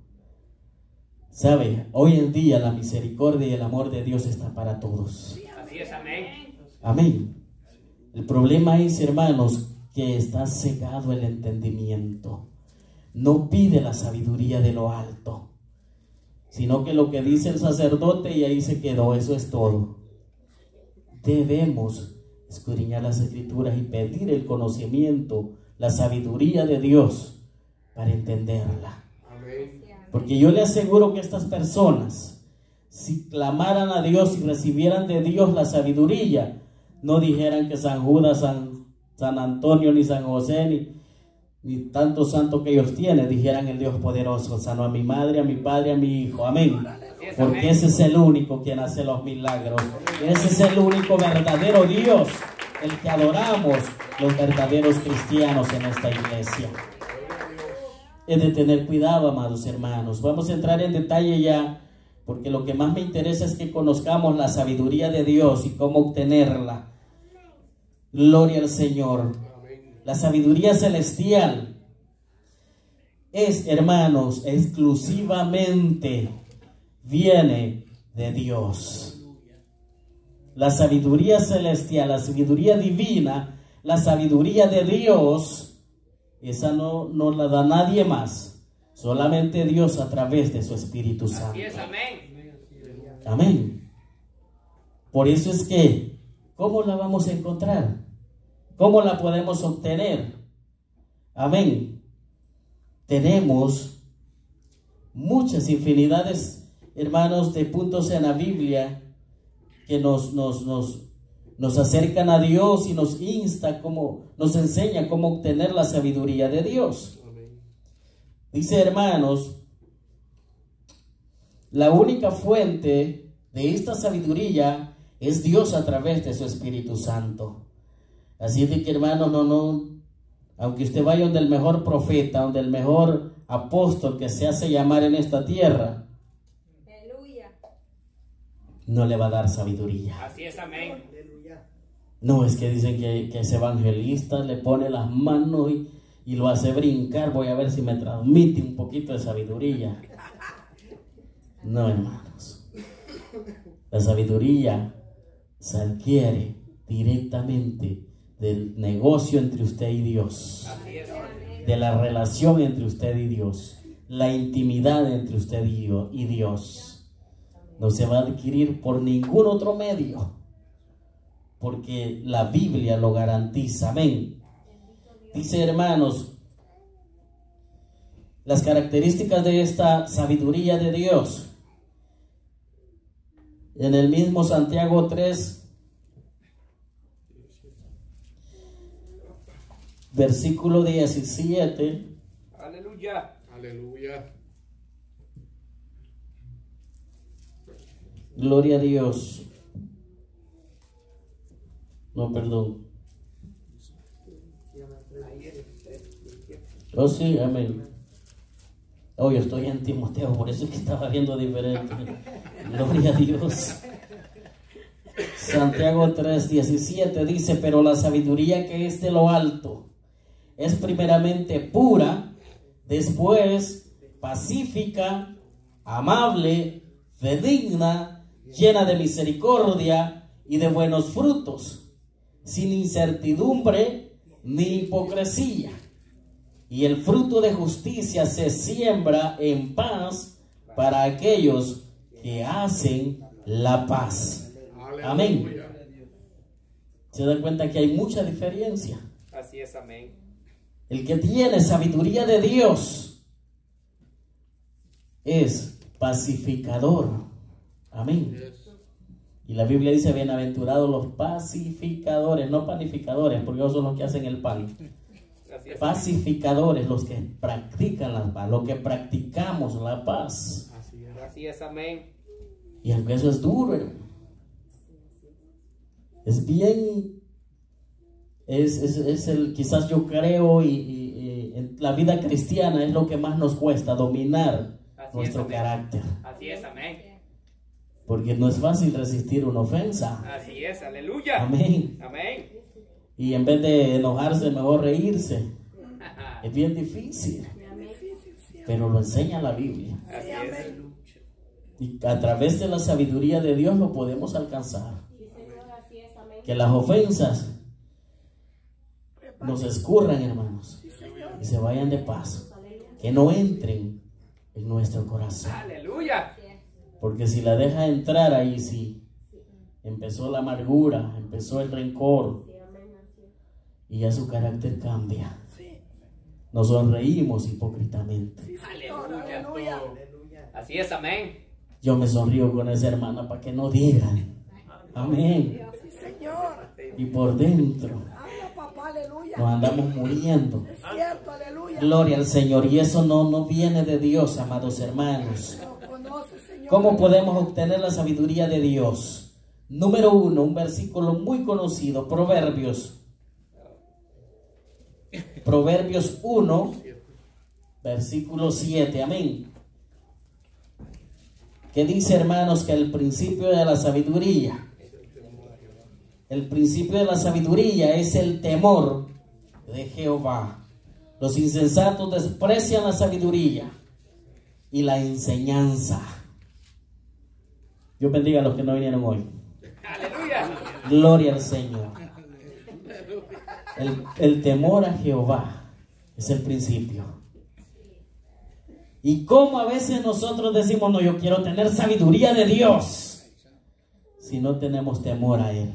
Speaker 1: ¿Sabe? Hoy en día la misericordia y el amor de Dios está para todos.
Speaker 3: Así es, amén.
Speaker 1: Amén. El problema es, hermanos, que está cegado el entendimiento. No pide la sabiduría de lo alto, sino que lo que dice el sacerdote y ahí se quedó, eso es todo. Debemos escudriñar las escrituras y pedir el conocimiento, la sabiduría de Dios para entenderla. Porque yo le aseguro que estas personas, si clamaran a Dios y recibieran de Dios la sabiduría, no dijeran que San Judas, San Antonio, ni San José, ni tantos santos que ellos tienen, dijeran el Dios poderoso, sanó a mi madre, a mi padre, a mi hijo. Amén. Porque ese es el único quien hace los milagros. Ese es el único verdadero Dios, el que adoramos los verdaderos cristianos en esta iglesia. Es de tener cuidado, amados hermanos. Vamos a entrar en detalle ya, porque lo que más me interesa es que conozcamos la sabiduría de Dios y cómo obtenerla. Gloria al Señor. La sabiduría celestial es, hermanos, exclusivamente viene de Dios. La sabiduría celestial, la sabiduría divina, la sabiduría de Dios, esa no la da nadie más, solamente Dios a través de su Espíritu Santo.
Speaker 3: Así es, amén.
Speaker 1: Amén. Por eso es que, ¿cómo la vamos a encontrar? ¿Cómo la podemos obtener? Amén. Tenemos muchas infinidades, hermanos, de puntos en la Biblia que nos acercan a Dios y nos insta, nos enseña cómo obtener la sabiduría de Dios. Dice, hermanos, la única fuente de esta sabiduría es Dios a través de su Espíritu Santo. Así es de que, hermanos, aunque usted vaya donde el mejor profeta, donde el mejor apóstol que se hace llamar en esta tierra, no le va a dar sabiduría.
Speaker 3: Así es, amén.
Speaker 1: No, es que dicen que ese evangelista le pone las manos y lo hace brincar. Voy a ver si me transmite un poquito de sabiduría. No, hermanos. La sabiduría se adquiere directamente del negocio entre usted y Dios,
Speaker 3: Así es.
Speaker 1: de la relación entre usted y Dios, la intimidad entre usted y Dios. No se va a adquirir por ningún otro medio, porque la Biblia lo garantiza. Amén. Dice, hermanos, las características de esta sabiduría de Dios. En el mismo Santiago 3, versículo 17.
Speaker 3: Aleluya.
Speaker 2: Aleluya.
Speaker 1: Gloria a Dios. No, perdón. Oh, sí, amén. Oh, yo estoy en Timoteo, por eso es que estaba viendo diferente. Gloria a Dios. Santiago 3:17 dice: pero la sabiduría que es de lo alto es primeramente pura, después pacífica, amable, benigna, llena de misericordia y de buenos frutos, sin incertidumbre ni hipocresía. Y el fruto de justicia se siembra en paz para aquellos que hacen la paz. Amén. Se da cuenta que hay mucha diferencia.
Speaker 3: Así es, amén.
Speaker 1: El que tiene sabiduría de Dios es pacificador. Amén. Y la Biblia dice: bienaventurados los pacificadores, no panificadores, porque ellos son los que hacen el pan. Pacificadores, los que practican la paz, los que practicamos la paz.
Speaker 3: Así es, amén.
Speaker 1: Y aunque eso es duro, hermano, es bien, es el, quizás yo creo, y en la vida cristiana es lo que más nos cuesta, dominar nuestro carácter.
Speaker 3: Así es, amén.
Speaker 1: Porque no es fácil resistir una ofensa.
Speaker 3: Así es, aleluya.
Speaker 1: Amén.
Speaker 3: Amén.
Speaker 1: Y en vez de enojarse, mejor reírse. Es bien difícil, pero lo enseña la Biblia.
Speaker 3: Así es.
Speaker 1: Y a través de la sabiduría de Dios lo podemos alcanzar. Que las ofensas nos escurran, hermanos, y se vayan de paz. Que no entren en nuestro corazón.
Speaker 3: Aleluya.
Speaker 1: Porque si la deja entrar ahí, sí, empezó la amargura, empezó el rencor, y ya su carácter cambia. Nos sonreímos hipócritamente.
Speaker 3: Aleluya. Así es, amén.
Speaker 1: Yo me sonrío con esa hermana para que no digan. Amén. Y por dentro nos andamos muriendo. Gloria al Señor. Y eso no viene de Dios, amados hermanos. ¿Cómo podemos obtener la sabiduría de Dios? Número 1, un versículo muy conocido, Proverbios 1, versículo 7, amén. Que dice, hermanos, que el principio de la sabiduría es el temor de Jehová. Los insensatos desprecian la sabiduría y la enseñanza. Dios bendiga a los que no vinieron hoy.
Speaker 3: Aleluya.
Speaker 1: Gloria al Señor. El temor a Jehová es el principio. Y como a veces nosotros decimos: no, yo quiero tener sabiduría de Dios, si no tenemos temor a Él.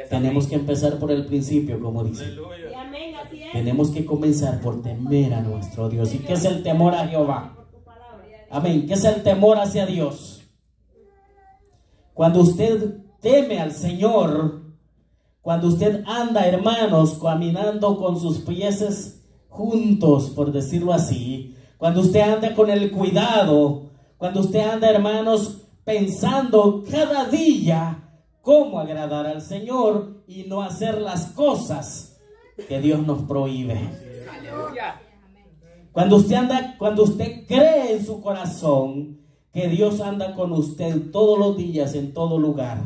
Speaker 1: Tenemos que empezar por el principio, como dice. Tenemos que comenzar por temer a nuestro Dios. ¿Y qué es el temor a Jehová? Amén. ¿Qué es el temor hacia Dios? Cuando usted teme al Señor, cuando usted anda, hermanos, caminando con sus pies juntos, por decirlo así, cuando usted anda con el cuidado, cuando usted anda, hermanos, pensando cada día cómo agradar al Señor y no hacer las cosas que Dios nos prohíbe.
Speaker 3: Aleluya.
Speaker 1: Cuando usted cree en su corazón que Dios anda con usted todos los días, en todo lugar.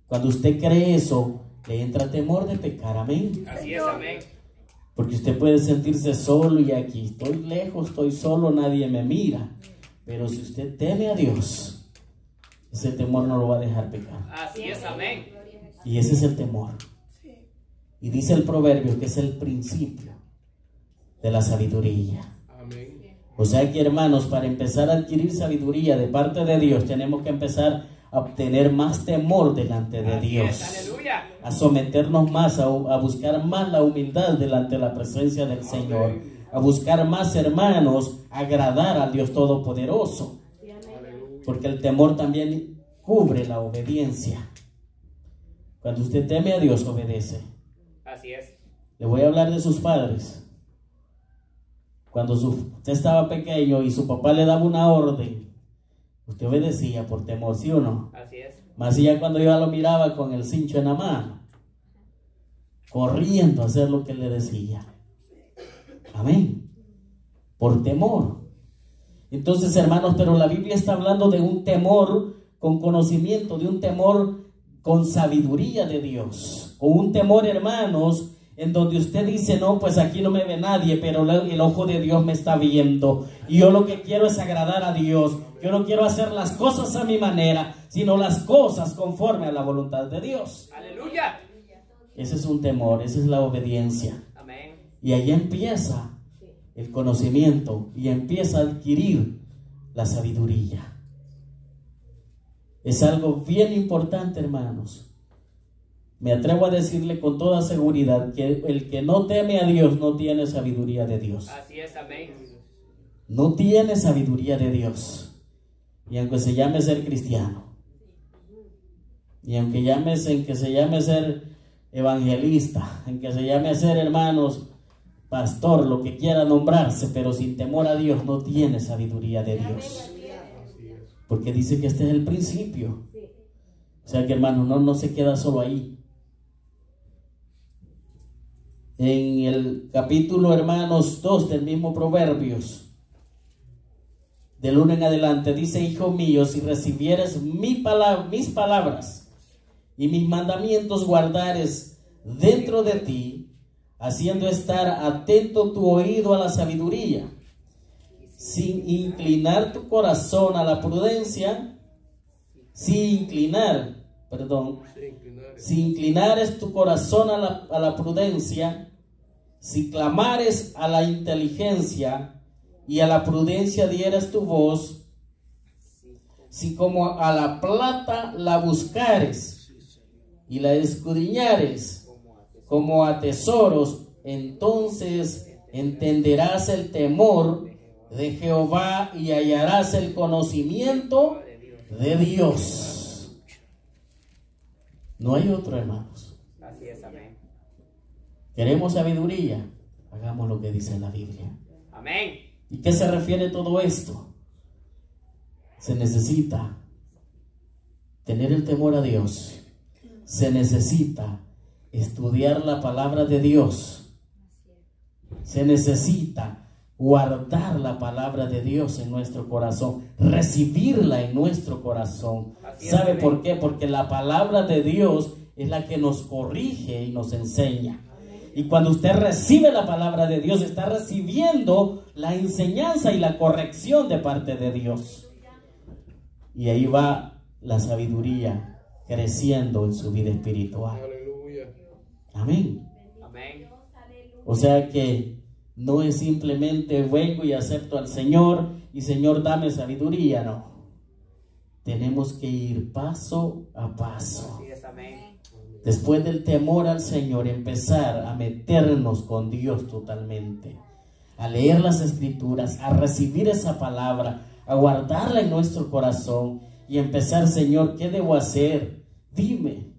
Speaker 1: Cuando usted cree eso, le entra temor de pecar, amén.
Speaker 3: Así es, amén.
Speaker 1: Porque usted puede sentirse solo y aquí estoy lejos, estoy solo, nadie me mira. Pero si usted teme a Dios, ese temor no lo va a dejar pecar.
Speaker 3: Así es, amén.
Speaker 1: Y ese es el temor. Y dice el proverbio que es el principio de la sabiduría.
Speaker 2: Amén.
Speaker 1: O sea que, hermanos, para empezar a adquirir sabiduría de parte de Dios, tenemos que empezar a obtener más temor delante de Dios.
Speaker 3: Aleluya.
Speaker 1: A someternos más, a buscar más la humildad delante de la presencia del Señor. A buscar más, hermanos, agradar al Dios Todopoderoso. Porque el temor también cubre la obediencia. Cuando usted teme a Dios, obedece.
Speaker 3: Así es.
Speaker 1: Le voy a hablar de sus padres. Cuando usted estaba pequeño y su papá le daba una orden, usted obedecía por temor, ¿sí o no?
Speaker 3: Así es.
Speaker 1: Más allá cuando yo lo miraba con el cincho en la mano, corriendo a hacer lo que le decía. Amén. Por temor. Entonces, hermanos, pero la Biblia está hablando de un temor con conocimiento, de un temor con sabiduría de Dios, con un temor, hermanos, en donde usted dice, no, pues aquí no me ve nadie, pero el ojo de Dios me está viendo, y yo lo que quiero es agradar a Dios. Yo no quiero hacer las cosas a mi manera, sino las cosas conforme a la voluntad de Dios.
Speaker 3: Aleluya.
Speaker 1: Ese es un temor, esa es la obediencia.
Speaker 3: Amén.
Speaker 1: Y ahí empieza el conocimiento y empieza a adquirir la sabiduría. Es algo bien importante, hermanos. Me atrevo a decirle con toda seguridad que el que no teme a Dios no tiene sabiduría de Dios.
Speaker 3: Así es, amén.
Speaker 1: No tiene sabiduría de Dios. Y aunque se llame ser cristiano, y aunque se llame ser evangelista, en que se llame ser, hermanos, pastor, lo que quiera nombrarse, pero sin temor a Dios, no tiene sabiduría de Dios. Porque dice que este es el principio. O sea que, hermanos, no se queda solo ahí. En el capítulo, hermanos, 2 del mismo Proverbios, del 1 en adelante, dice: hijo mío, si recibieres mis palabras y mis mandamientos guardares dentro de ti, haciendo estar atento tu oído a la sabiduría, sin inclinar tu corazón a la prudencia, si inclinares tu corazón a la prudencia, si clamares a la inteligencia y a la prudencia dieras tu voz, si como a la plata la buscares y la escudriñares como a tesoros, entonces entenderás el temor de Jehová y hallarás el conocimiento de Dios. No hay otro, hermanos.
Speaker 3: Así es, amén.
Speaker 1: ¿Queremos sabiduría? Hagamos lo que dice la Biblia.
Speaker 3: Amén.
Speaker 1: ¿Y qué se refiere todo esto? Se necesita tener el temor a Dios. Se necesita estudiar la palabra de Dios. Se necesita guardar la palabra de Dios en nuestro corazón, recibirla en nuestro corazón. ¿Sabe por qué? Porque la palabra de Dios es la que nos corrige y nos enseña. Y cuando usted recibe la palabra de Dios, está recibiendo la enseñanza y la corrección de parte de Dios. Y ahí va la sabiduría creciendo en su vida espiritual. Amén.
Speaker 3: Amén.
Speaker 1: O sea que no es simplemente vengo y acepto al Señor y Señor dame sabiduría, no. Tenemos que ir paso a paso.
Speaker 3: Así es, amén.
Speaker 1: Después del temor al Señor, empezar a meternos con Dios totalmente, a leer las Escrituras, a recibir esa palabra, a guardarla en nuestro corazón y empezar, Señor, ¿qué debo hacer? Dime,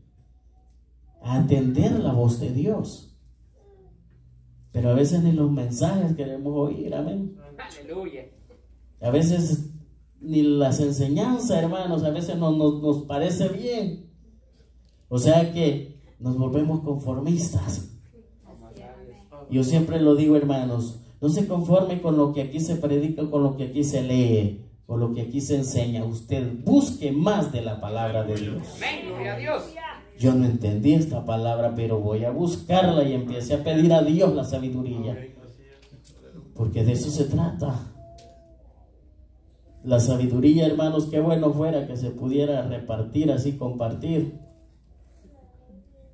Speaker 1: a atender la voz de Dios. Pero a veces ni los mensajes queremos oír, amén.
Speaker 3: Aleluya.
Speaker 1: A veces ni las enseñanzas, hermanos, a veces nos parece bien. O sea que nos volvemos conformistas. Yo siempre lo digo, hermanos, No se conforme con lo que aquí se predica, con lo que aquí se lee, con lo que aquí se enseña. Usted busque más de la palabra de Dios.
Speaker 3: Amén. Gloria a Dios.
Speaker 1: Yo no entendí esta palabra, pero voy a buscarla y empecé a pedir a Dios la sabiduría. Porque de eso se trata. La sabiduría, hermanos, qué bueno fuera que se pudiera repartir así, compartir.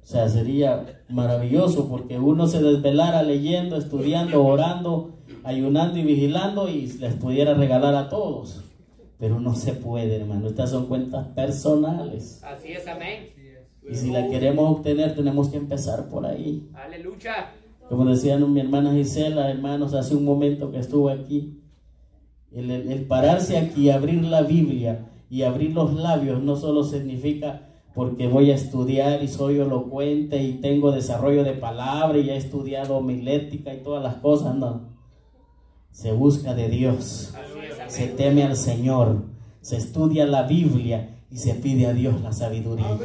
Speaker 1: O sea, sería maravilloso porque uno se desvelara leyendo, estudiando, orando, ayunando y vigilando y les pudiera regalar a todos. Pero no se puede, hermano. Estas son cuentas personales.
Speaker 3: Así es, amén.
Speaker 1: Y si la queremos obtener, tenemos que empezar por ahí.
Speaker 3: Aleluya.
Speaker 1: Como decía mi hermana Gisela, hermanos, hace un momento que estuvo aquí, el pararse aquí, abrir la Biblia y abrir los labios no solo significa porque voy a estudiar y soy elocuente y tengo desarrollo de palabra y he estudiado homilética y todas las cosas, no. Se busca de Dios, se teme al Señor, se estudia la Biblia y se pide a Dios la sabiduría.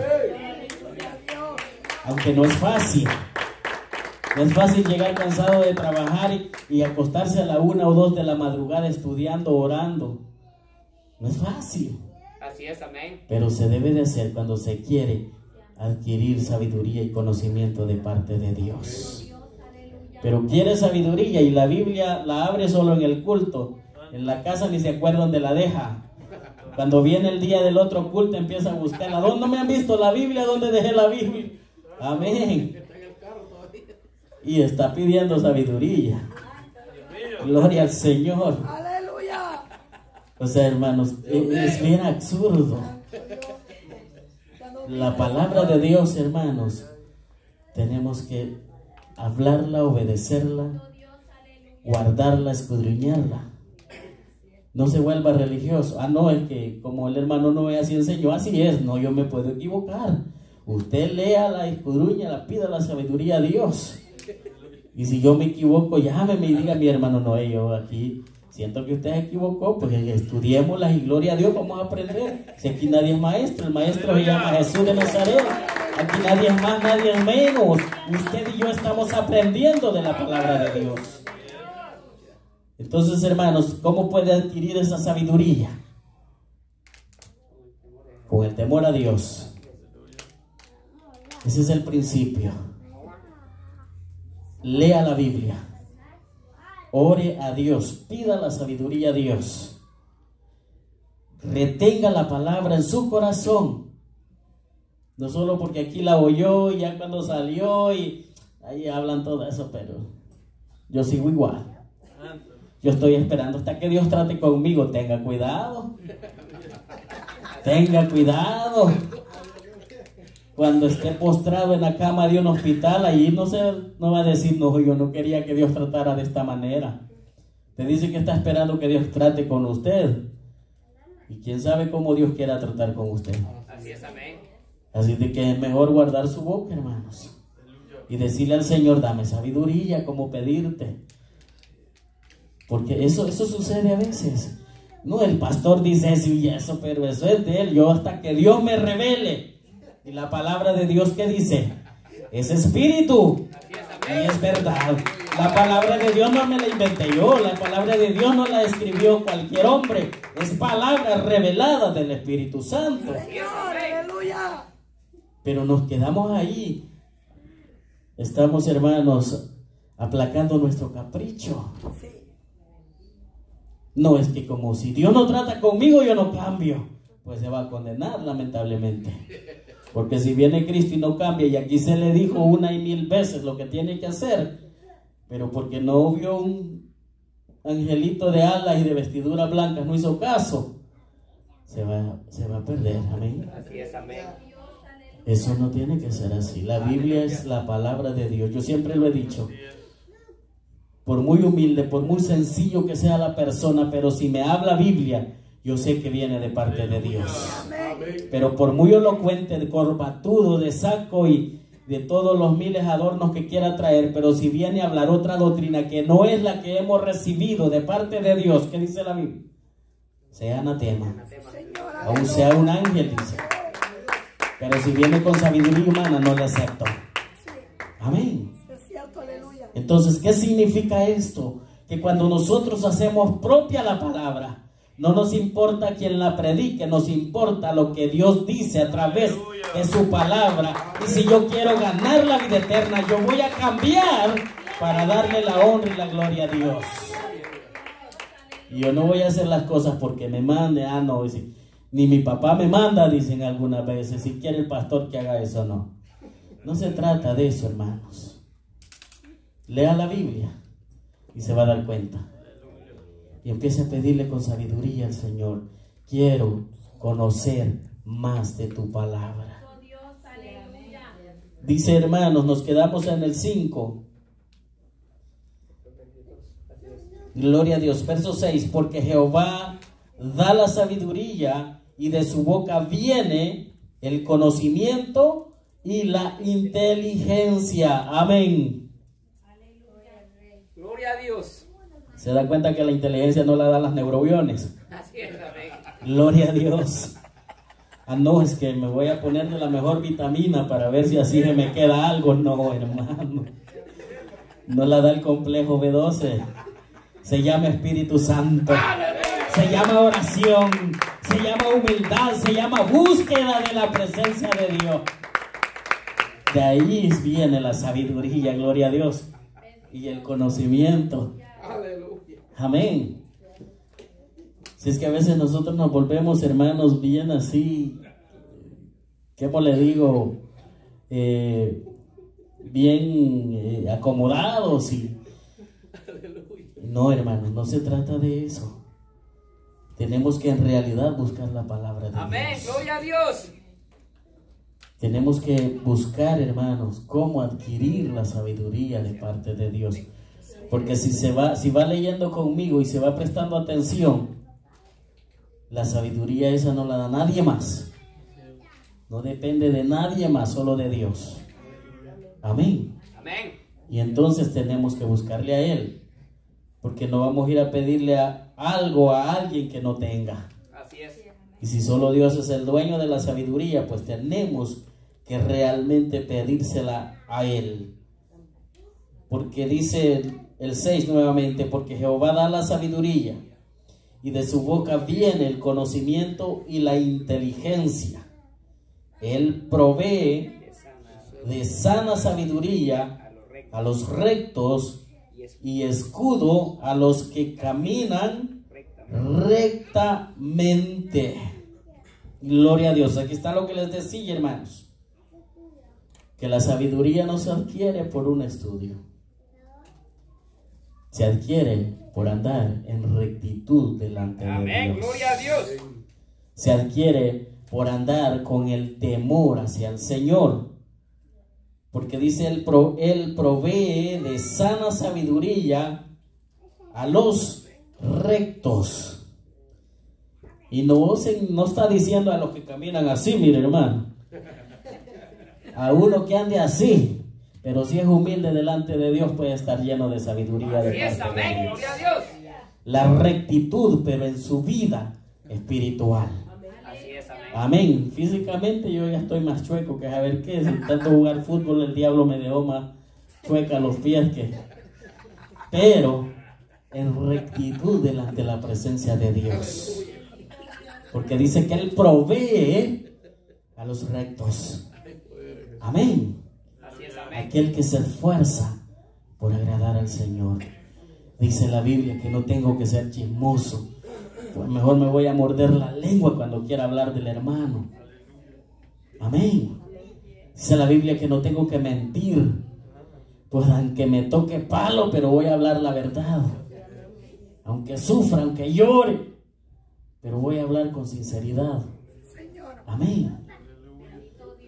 Speaker 1: Aunque no es fácil. No es fácil llegar cansado de trabajar y acostarse a la 1 o 2 de la madrugada estudiando, orando. No es fácil.
Speaker 3: Así es, amén.
Speaker 1: Pero se debe de hacer cuando se quiere adquirir sabiduría y conocimiento de parte de Dios. Pero quiere sabiduría y la Biblia la abre solo en el culto. En la casa ni se acuerda dónde la deja. Cuando viene el día del otro culto empieza a buscarla. ¿Dónde me han visto la Biblia? ¿Dónde dejé la Biblia? Amén. Y está pidiendo sabiduría. Gloria al Señor.
Speaker 4: Aleluya.
Speaker 1: O sea, hermanos, es bien absurdo. La palabra de Dios, hermanos, tenemos que hablarla, obedecerla, guardarla, escudriñarla. No se vuelva religioso. Ah, no, es que como el hermano Noé así enseñó, así es. No, yo me puedo equivocar. Usted léala, escudriñala, pida la sabiduría a Dios. Y si yo me equivoco, llámeme y diga: mi hermano Noé, yo aquí siento que usted se equivocó, pues estudiémoslas y gloria a Dios, vamos a aprender. Si aquí nadie es maestro, el maestro se llama Jesús de Nazaret. Aquí nadie es más, nadie es menos. Usted y yo estamos aprendiendo de la palabra de Dios. Entonces, hermanos, ¿cómo puede adquirir esa sabiduría? Con el temor a Dios. Ese es el principio. Lea la Biblia. Ore a Dios. Pida la sabiduría a Dios. Retenga la palabra en su corazón. No solo porque aquí la oyó y ya cuando salió y ahí hablan todo eso, pero yo sigo igual. Yo estoy esperando hasta que Dios trate conmigo. Tenga cuidado. Tenga cuidado. Cuando esté postrado en la cama de un hospital, allí no va a decir: no, yo no quería que Dios tratara de esta manera. Te dice que está esperando que Dios trate con usted. Y quién sabe cómo Dios quiera tratar con usted.
Speaker 3: Así es, amén.
Speaker 1: Así de que es mejor guardar su boca, hermanos. Y decirle al Señor: dame sabiduría, como pedirte. Porque eso sucede a veces. No, el pastor dice eso y eso, pero eso es de él. Yo hasta que Dios me revele. Y la palabra de Dios, ¿qué dice? Es espíritu. Y es verdad. La palabra de Dios no me la inventé yo. La palabra de Dios no la escribió cualquier hombre. Es palabra revelada del Espíritu Santo.
Speaker 4: Señor, aleluya.
Speaker 1: Pero nos quedamos ahí. Estamos, hermanos, aplacando nuestro capricho. No, es que como si Dios no trata conmigo, yo no cambio. Pues se va a condenar, lamentablemente. Porque si viene Cristo y no cambia, y aquí se le dijo 1 y 1000 veces lo que tiene que hacer, pero porque no vio un angelito de alas y de vestidura blanca, no hizo caso, se va a perder. Amén.
Speaker 3: Así es, amén.
Speaker 1: Eso no tiene que ser así. La Biblia es la palabra de Dios. Yo siempre lo he dicho. Por muy humilde, por muy sencillo que sea la persona, pero si me habla Biblia, yo sé que viene de parte de Dios. Pero por muy elocuente, de corbatudo, de saco y de todos los miles adornos que quiera traer, pero si viene a hablar otra doctrina que no es la que hemos recibido de parte de Dios, ¿qué dice la Biblia? Sea anatema. Aún sea un ángel, dice. Pero si viene con sabiduría humana, no le acepto. Amén. Entonces, ¿qué significa esto? que cuando nosotros hacemos propia la palabra, no nos importa quién la predique, nos importa lo que Dios dice a través de su palabra. Y si yo quiero ganar la vida eterna, yo voy a cambiar para darle la honra y la gloria a Dios. Y yo no voy a hacer las cosas porque me mande, no, ni mi papá me manda, dicen algunas veces, si quiere el pastor que haga eso, no. No se trata de eso, hermanos. Lea la Biblia y se va a dar cuenta. Y empiece a pedirle con sabiduría al Señor: quiero conocer más de tu palabra. Dice, hermanos, nos quedamos en el 5. Gloria a Dios. Verso 6. Porque Jehová da la sabiduría y de su boca viene el conocimiento y la inteligencia. Amén.
Speaker 3: Gloria a Dios.
Speaker 1: ¿Se da cuenta que la inteligencia no la dan las neurobiones?
Speaker 3: Así es, amén.
Speaker 1: Gloria a Dios. No, es que me voy a poner de la mejor vitamina para ver si así se me queda algo. No, hermano. No la da el complejo B12. Se llama Espíritu Santo. Se llama oración. Se llama humildad. Se llama búsqueda de la presencia de Dios. De ahí viene la sabiduría, gloria a Dios. Y el conocimiento. Amén. Si es que a veces nosotros nos volvemos, hermanos, bien así, ¿cómo le digo? Bien acomodados. No, hermanos, no se trata de eso. Tenemos que en realidad buscar la palabra de
Speaker 3: amén.
Speaker 1: Dios.
Speaker 3: Gloria a Dios.
Speaker 1: Tenemos que buscar, hermanos, cómo adquirir la sabiduría de parte de Dios. Porque si va leyendo conmigo y se va prestando atención, la sabiduría esa no la da nadie más. No depende de nadie más, solo de Dios. Amén.
Speaker 3: Amén.
Speaker 1: Y entonces tenemos que buscarle a Él. Porque no vamos a ir a pedirle algo a alguien que no tenga.
Speaker 3: Así es.
Speaker 1: Y si solo Dios es el dueño de la sabiduría, pues tenemos que realmente pedírsela a Él. Porque dice el 6 nuevamente: porque Jehová da la sabiduría y de su boca viene el conocimiento y la inteligencia. Él provee de sana sabiduría a los rectos y escudo a los que caminan rectamente. Gloria a Dios. Aquí está lo que les decía, hermanos, que la sabiduría no se adquiere por un estudio, se adquiere por andar en rectitud delante de
Speaker 3: amén.
Speaker 1: Dios.
Speaker 3: Gloria a Dios.
Speaker 1: Se adquiere por andar con el temor hacia el Señor. Porque dice, Él provee de sana sabiduría a los rectos. Y no está diciendo a los que caminan así, mire, hermano. A uno que ande así. Pero si es humilde delante de Dios, puede estar lleno de sabiduría.
Speaker 3: Así es, amén. Gloria a Dios.
Speaker 1: La rectitud, pero en su vida espiritual.
Speaker 3: Así es, amén.
Speaker 1: Amén. Físicamente yo ya estoy más chueco que saber qué. Si tanto jugar fútbol, el diablo me dejó más chueca los pies que... Pero en rectitud delante de la presencia de Dios. Porque dice que Él provee a los rectos. Amén. Aquel que se esfuerza por agradar al Señor. Dice la Biblia que no tengo que ser chismoso, pues mejor me voy a morder la lengua cuando quiera hablar del hermano. Amén. Dice la Biblia que no tengo que mentir, pues aunque me toque palo, pero voy a hablar la verdad. Aunque sufra, aunque llore, pero voy a hablar con sinceridad. Amén.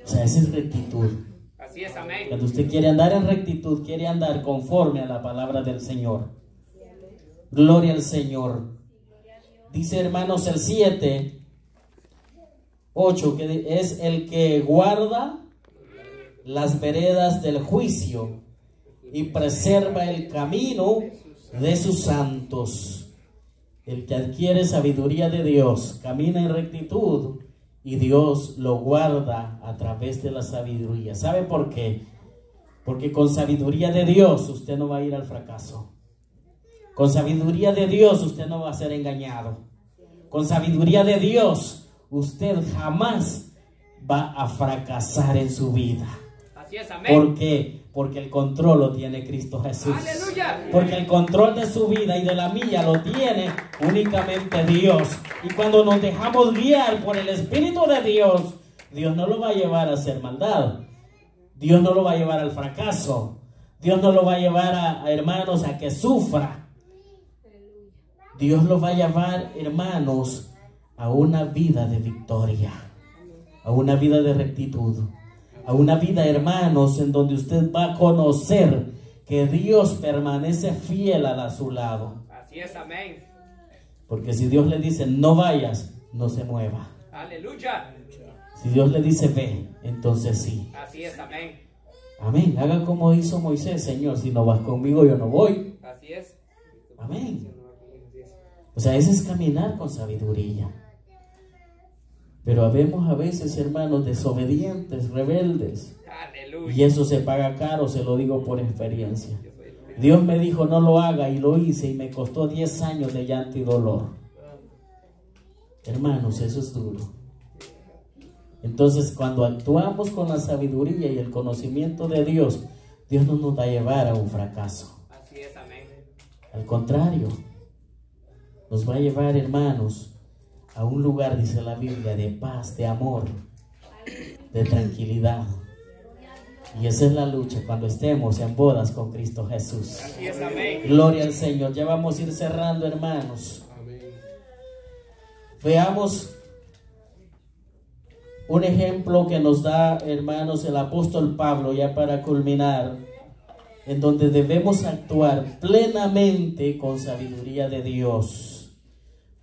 Speaker 1: O sea, esa es rectitud.
Speaker 3: Así es, amén.
Speaker 1: Cuando usted quiere andar en rectitud, quiere andar conforme a la palabra del Señor. Gloria al Señor. Dice, hermanos, el 7, 8, que es el que guarda las veredas del juicio y preserva el camino de sus santos. El que adquiere sabiduría de Dios camina en rectitud y Dios lo guarda a través de la sabiduría. ¿Sabe por qué? Porque con sabiduría de Dios usted no va a ir al fracaso. Con sabiduría de Dios usted no va a ser engañado. Con sabiduría de Dios usted jamás va a fracasar en su vida.
Speaker 3: Así es, amén.
Speaker 1: ¿Por qué? Porque el control lo tiene Cristo Jesús.
Speaker 3: Aleluya.
Speaker 1: Porque el control de su vida y de la mía lo tiene únicamente Dios. Y cuando nos dejamos guiar por el Espíritu de Dios, Dios no lo va a llevar a hacer maldad. Dios no lo va a llevar al fracaso. Dios no lo va a llevar a hermanos, a que sufra. Dios lo va a llevar, hermanos, a una vida de victoria, a una vida de rectitud, a una vida, hermanos, en donde usted va a conocer que Dios permanece fiel a su lado.
Speaker 3: Así es, amén.
Speaker 1: Porque si Dios le dice no vayas, no se mueva.
Speaker 3: Aleluya.
Speaker 1: Si Dios le dice ve, entonces sí.
Speaker 3: Así es, amén.
Speaker 1: Amén. Haga como hizo Moisés: Señor, si no vas conmigo, yo no voy.
Speaker 3: Así es.
Speaker 1: Amén. O sea, ese es caminar con sabiduría. Pero habemos a veces, hermanos, desobedientes, rebeldes.
Speaker 3: Aleluya.
Speaker 1: Y eso se paga caro, se lo digo por experiencia. Dios me dijo no lo haga y lo hice y me costó 10 años de llanto y dolor. Hermanos, eso es duro. Entonces, cuando actuamos con la sabiduría y el conocimiento de Dios, Dios no nos va a llevar a un fracaso.
Speaker 3: Así es, amén.
Speaker 1: Al contrario, nos va a llevar, hermanos, a un lugar, dice la Biblia, de paz, de amor, de tranquilidad. Y esa es la lucha cuando estemos en bodas con Cristo Jesús.
Speaker 3: Así es, amén.
Speaker 1: Gloria al Señor. Ya vamos a ir cerrando, hermanos. Veamos un ejemplo que nos da, hermanos, el apóstol Pablo, ya para culminar, en donde debemos actuar plenamente con sabiduría de Dios.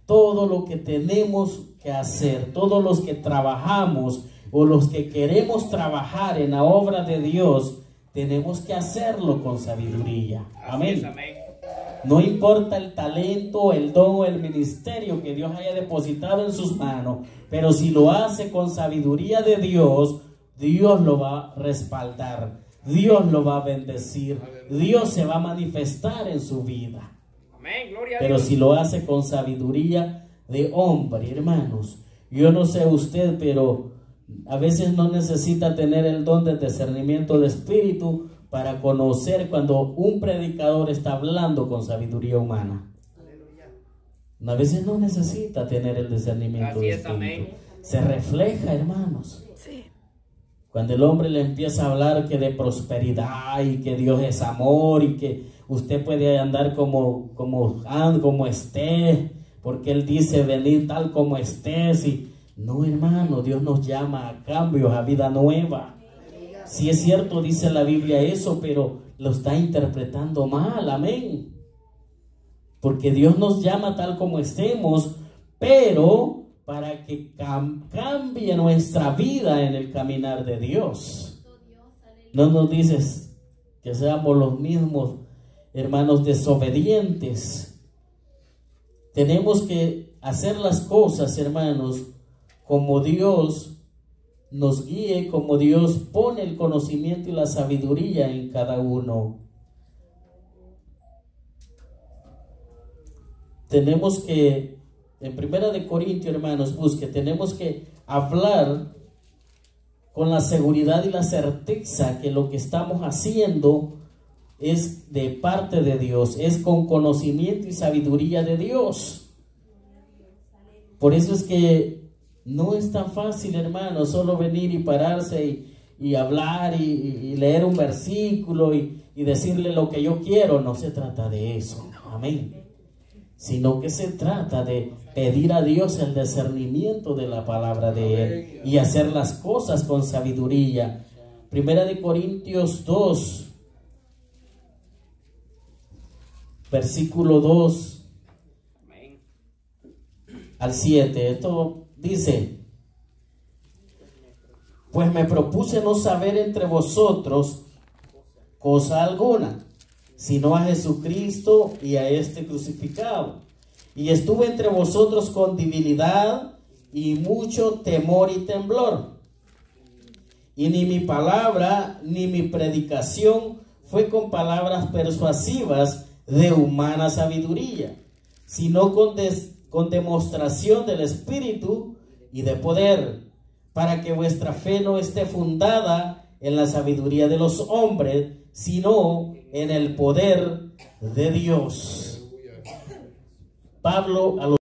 Speaker 1: Todo lo que tenemos que hacer, todos los que trabajamos o los que queremos trabajar en la obra de Dios, tenemos que hacerlo con sabiduría. Amén.
Speaker 3: Así es, amén.
Speaker 1: No importa el talento, el don o el ministerio que Dios haya depositado en sus manos, pero si lo hace con sabiduría de Dios, Dios lo va a respaldar, Dios lo va a bendecir, Dios se va a manifestar en su vida.
Speaker 3: Amén, gloria a
Speaker 1: Pero
Speaker 3: Dios.
Speaker 1: si lo hace con sabiduría de hombre, hermanos, yo no sé usted, pero a veces no necesita tener el don de discernimiento de espíritu para conocer cuando un predicador está hablando con sabiduría humana. A veces no necesita tener el discernimiento
Speaker 3: Así
Speaker 1: de
Speaker 3: es,
Speaker 1: espíritu.
Speaker 3: amén.
Speaker 1: Se refleja, hermanos.
Speaker 4: Sí.
Speaker 1: Cuando el hombre le empieza a hablar que de prosperidad y que Dios es amor y que usted puede andar como esté, porque Él dice venir tal como estés. Y no, hermano, Dios nos llama a cambios, a vida nueva. Si es cierto, dice la Biblia eso, pero lo está interpretando mal, amén. Porque Dios nos llama tal como estemos, pero para que cambie nuestra vida en el caminar de Dios. No nos dices que seamos los mismos, hermanos, desobedientes. Tenemos que hacer las cosas, hermanos, como Dios nos guíe, como Dios pone el conocimiento y la sabiduría en cada uno. Tenemos que, en 1 Corintios, hermanos, tenemos que hablar con la seguridad y la certeza que lo que estamos haciendo es de parte de Dios, es con conocimiento y sabiduría de Dios. Por eso es que no es tan fácil, hermano, solo venir y pararse y hablar y leer un versículo y decirle lo que yo quiero. No se trata de eso, amén. Sino que se trata de pedir a Dios el discernimiento de la palabra de Él y hacer las cosas con sabiduría. 1 Corintios 2, versículo 2 al 7. Esto dice: pues me propuse no saber entre vosotros cosa alguna, sino a Jesucristo y a este crucificado. Y estuve entre vosotros con debilidad y mucho temor y temblor. Y ni mi palabra ni mi predicación fue con palabras persuasivas de humana sabiduría, sino con demostración del Espíritu y de poder, para que vuestra fe no esté fundada en la sabiduría de los hombres, sino en el poder de Dios. Pablo a los